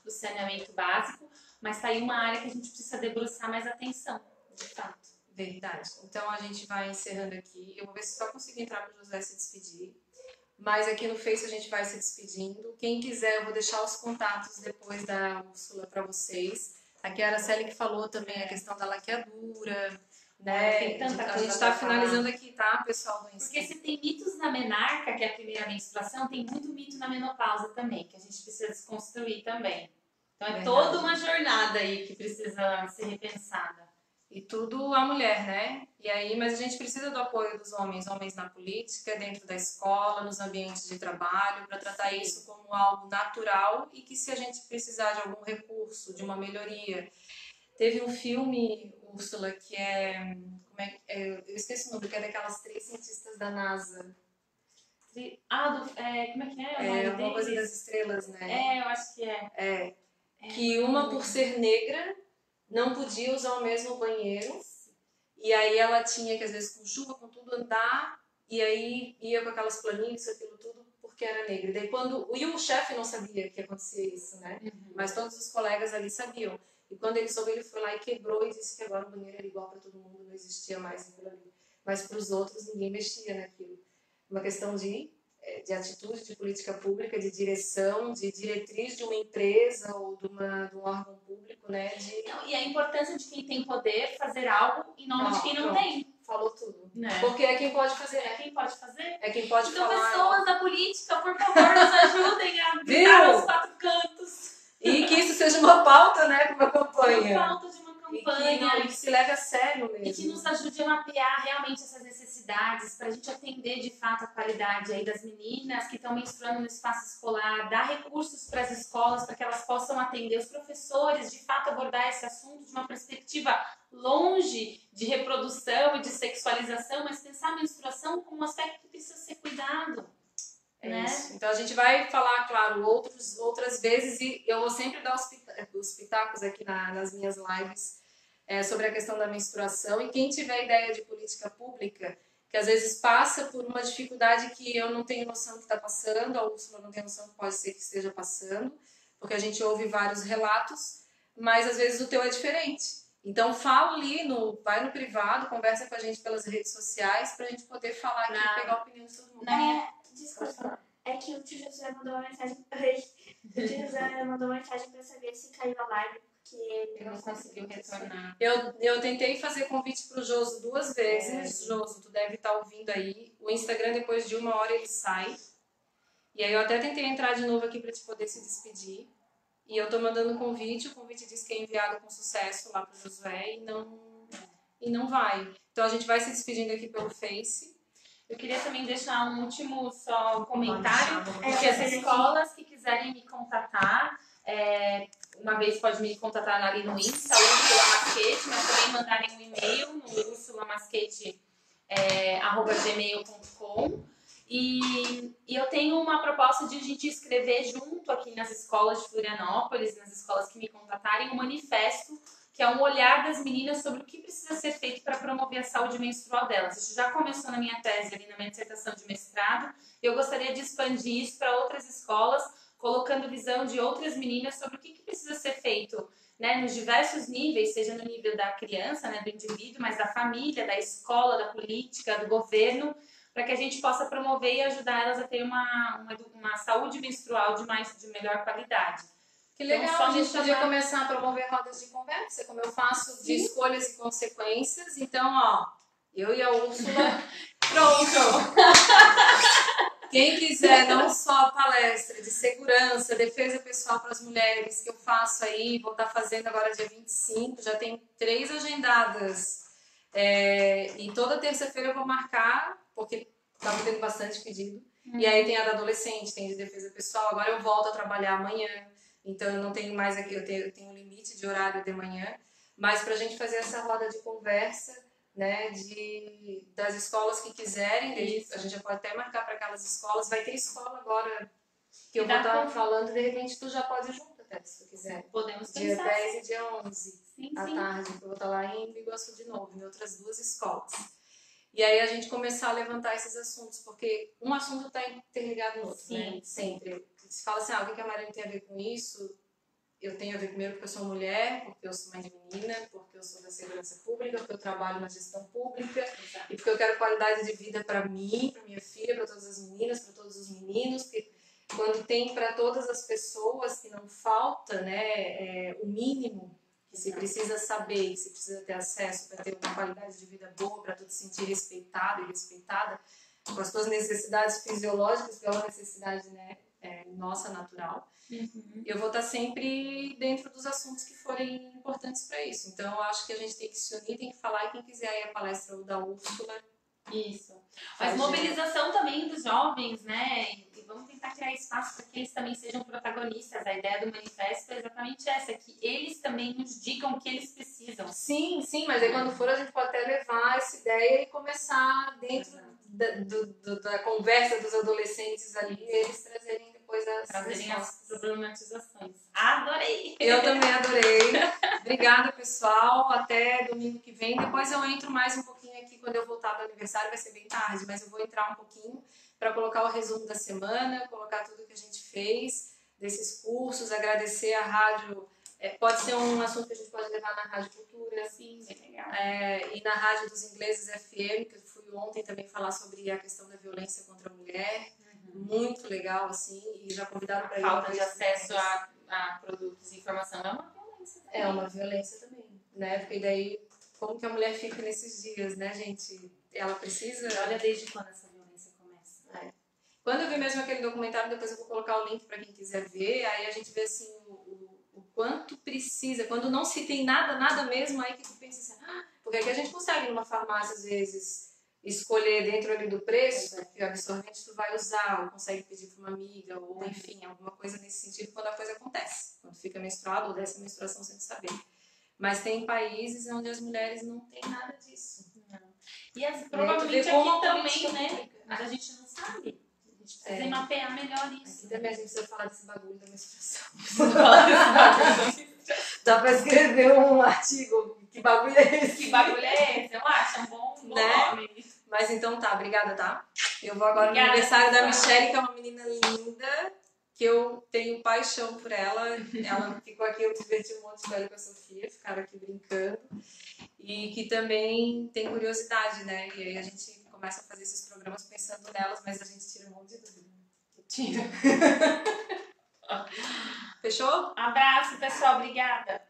do saneamento básico. Mas tá aí uma área que a gente precisa debruçar mais atenção, de fato.
Verdade. Então a gente vai encerrando aqui. Eu vou ver se só consigo entrar para o José se despedir. Mas aqui no Face a gente vai se despedindo. Quem quiser, eu vou deixar os contatos depois da Úrsula para vocês. Aqui a Araceli que falou também a questão da laqueadura, né?
Tem tanta coisa.
A gente está finalizando aqui, tá, pessoal do Insta?
Porque se tem mitos na menarca, que é a primeira menstruação, tem muito mito na menopausa também, que a gente precisa desconstruir também. Então é toda uma jornada aí que precisa ser repensada.
E tudo a mulher, né? E aí, mas a gente precisa do apoio dos homens na política, dentro da escola, nos ambientes de trabalho, para tratar isso como algo natural e que se a gente precisar de algum recurso, de uma melhoria. Teve um filme, Úrsula, que é, eu esqueci o nome, que é daquelas 3 cientistas da NASA.
Como é que é?
Alguma coisa das estrelas, né?
Eu acho que é.
Que uma, por ser negra, não podia usar o mesmo banheiro. E aí ela tinha que, às vezes, com chuva, com tudo, andar. E aí ia com aquelas planícies, aquilo tudo, porque era negra. E daí e o chefe não sabia que ia acontecer isso, né? Mas todos os colegas ali sabiam. E quando ele soube, ele foi lá e quebrou e disse que agora o banheiro era igual para todo mundo, não existia mais aquilo ali. Mas para os outros, ninguém mexia naquilo. Uma questão de atitude, de política pública, de direção, de diretriz de uma empresa ou de um órgão público, né?
E a importância de quem tem poder fazer algo em nome de quem não tem.
Falou tudo.
Né?
Porque é quem pode fazer, né?
É quem pode fazer.
É quem pode
então,
falar.
Pessoas da política, por favor, nos ajudem a gritar nos 4 cantos.
E que isso seja uma pauta, né? Uma campanha.
Uma pauta de uma campanha.
E que se leve a sério mesmo.
E que nos ajude a mapear realmente essas necessidades, para a gente atender de fato a qualidade aí das meninas que estão menstruando no espaço escolar, dar recursos para as escolas para que elas possam atender os professores, de fato abordar esse assunto de uma perspectiva longe de reprodução e de sexualização, mas pensar a menstruação como um aspecto que precisa ser cuidado. Né?
Isso. Então a gente vai falar, claro, outras vezes, e eu vou sempre dar os pitacos aqui nas minhas lives sobre a questão da menstruação. E quem tiver ideia de política pública, que às vezes passa por uma dificuldade que eu não tenho noção que está passando, a Úrsula não tem noção que pode ser que esteja passando, porque a gente ouve vários relatos, mas às vezes o teu é diferente. Então fala ali, vai no privado, conversa com a gente pelas redes sociais, para a gente poder falar aqui e pegar a opinião de todo mundo.
Desculpa, é que o tio José mandou uma mensagem. O tio José mandou uma mensagem pra saber se caiu a live, porque
ele não conseguiu retornar.
Eu tentei fazer convite pro Joso 2 vezes. Joso, tu deve estar ouvindo aí. O Instagram, depois de 1 hora, ele sai. E aí eu até tentei entrar de novo aqui para te poder se despedir. E eu tô mandando o convite diz que é enviado com sucesso lá pro Josué e não vai. Então a gente vai se despedindo aqui pelo Face.
Eu queria também deixar um último só comentário, que as escolas que quiserem me contatar, uma vez pode me contatar ali no Insta, Úrsula Masquete, mas também mandarem um e-mail no ursulamasquete@gmail.com. E eu tenho uma proposta de a gente escrever junto aqui nas escolas de Florianópolis, nas escolas que me contatarem, um manifesto que é um olhar das meninas sobre o que precisa ser feito para promover a saúde menstrual delas. Isso já começou na minha tese, ali na minha dissertação de mestrado. Eu gostaria de expandir isso para outras escolas, colocando visão de outras meninas sobre o que precisa ser feito, né, nos diversos níveis, seja no nível da criança, né, do indivíduo, mas da família, da escola, da política, do governo, para que a gente possa promover e ajudar elas a ter uma saúde menstrual de melhor qualidade.
Que legal, então, a gente podia começar a promover rodas de conversa, como eu faço, de escolhas e consequências. Então, ó, eu e a Úrsula, pronto! Quem quiser não só palestra de segurança, defesa pessoal para as mulheres, que eu faço aí, vou estar fazendo agora dia 25, já tem 3 agendadas. E toda terça-feira eu vou marcar, porque estava tendo bastante pedido. E aí tem a da adolescente, tem de defesa pessoal, agora eu volto a trabalhar amanhã. Então, eu não tenho mais aqui, eu tenho um limite de horário de manhã, mas para a gente fazer essa roda de conversa, né, das escolas que quiserem, a gente já pode até marcar para aquelas escolas, vai ter escola agora que eu vou estar falando, de repente tu já pode ir junto até, se tu quiser.
Podemos pensar.
Dia 10 e dia 11, à
sim.
tarde, que eu vou estar lá em Biguaçu de novo, em outras 2 escolas. E aí a gente começar a levantar esses assuntos, porque um assunto está interligado no outro, né? Sempre. Se fala assim, o que a Mariana tem a ver com isso? Eu tenho a ver primeiro porque eu sou mulher, porque eu sou mãe de menina, porque eu sou da segurança pública, porque eu trabalho na gestão pública. Exato. E porque eu quero qualidade de vida para mim, para minha filha, para todas as meninas, para todos os meninos. Porque quando tem para todas as pessoas que não falta, né, o mínimo que se precisa saber, que se precisa ter acesso para ter uma qualidade de vida boa, para tu te sentir respeitado e respeitada, com as tuas necessidades fisiológicas, que é uma necessidade, né, nossa, natural.
Uhum.
Eu vou estar sempre dentro dos assuntos que forem importantes para isso. Então, eu acho que a gente tem que se unir, tem que falar, e quem quiser ir à palestra da Úrsula.
Isso.
Faz
Mas mobilização também dos jovens, né? E vamos tentar criar espaço para que eles também sejam protagonistas. A ideia do manifesto é exatamente essa, que eles também nos digam o que eles precisam.
Sim, mas aí quando for a gente pode até levar essa ideia e começar dentro da conversa dos adolescentes ali, eles trazerem depois as
problematizações. Adorei!
Eu também adorei. Obrigada, pessoal. Até domingo que vem. Depois eu entro mais um pouquinho aqui quando eu voltar do aniversário, vai ser bem tarde, mas eu vou entrar um pouquinho para colocar o resumo da semana, colocar tudo que a gente fez desses cursos, agradecer a rádio. Pode ser um assunto que a gente pode levar na Rádio Cultura.
Sim, bem legal.
E na Rádio dos Ingleses FM, que eu fui ontem também falar sobre a questão da violência contra a mulher. Muito legal, assim, e já convidaram para ir.
Falta de acesso a produtos e informação é uma violência também.
É uma violência também, né? Porque daí, como que a mulher fica nesses dias, né, gente? Ela precisa...
Olha desde quando essa violência começa.
Quando eu vi mesmo aquele documentário, depois eu vou colocar o link para quem quiser ver, aí a gente vê, assim, o quanto precisa. Quando não se tem nada mesmo, aí que tu pensa assim, porque aqui a gente consegue numa farmácia, às vezes, escolher dentro ali do preço, que absorvente tu vai usar, ou consegue pedir para uma amiga, ou enfim, alguma coisa nesse sentido quando a coisa acontece. Quando fica menstruado ou dessa menstruação sem saber. Mas tem países onde as mulheres não têm nada disso.
Não. E provavelmente aqui também, né? Mas a gente não sabe. A gente precisa mapear melhor isso.
Aqui também a gente precisa falar desse bagulho da menstruação. Dá pra escrever um artigo. Que bagulho é esse?
Que bagulho é esse? Eu acho um bom nome.
Mas então tá, obrigada, tá? Eu vou agora no aniversário da Michelle, que é uma menina linda, que eu tenho paixão por ela. Ela ficou aqui, eu me diverti um monte com ela e com a Sofia, ficaram aqui brincando. E que também tem curiosidade, né? E aí a gente começa a fazer esses programas pensando nelas, mas a gente tira um monte de dúvida. Tira. Fechou?
Abraço, pessoal. Obrigada.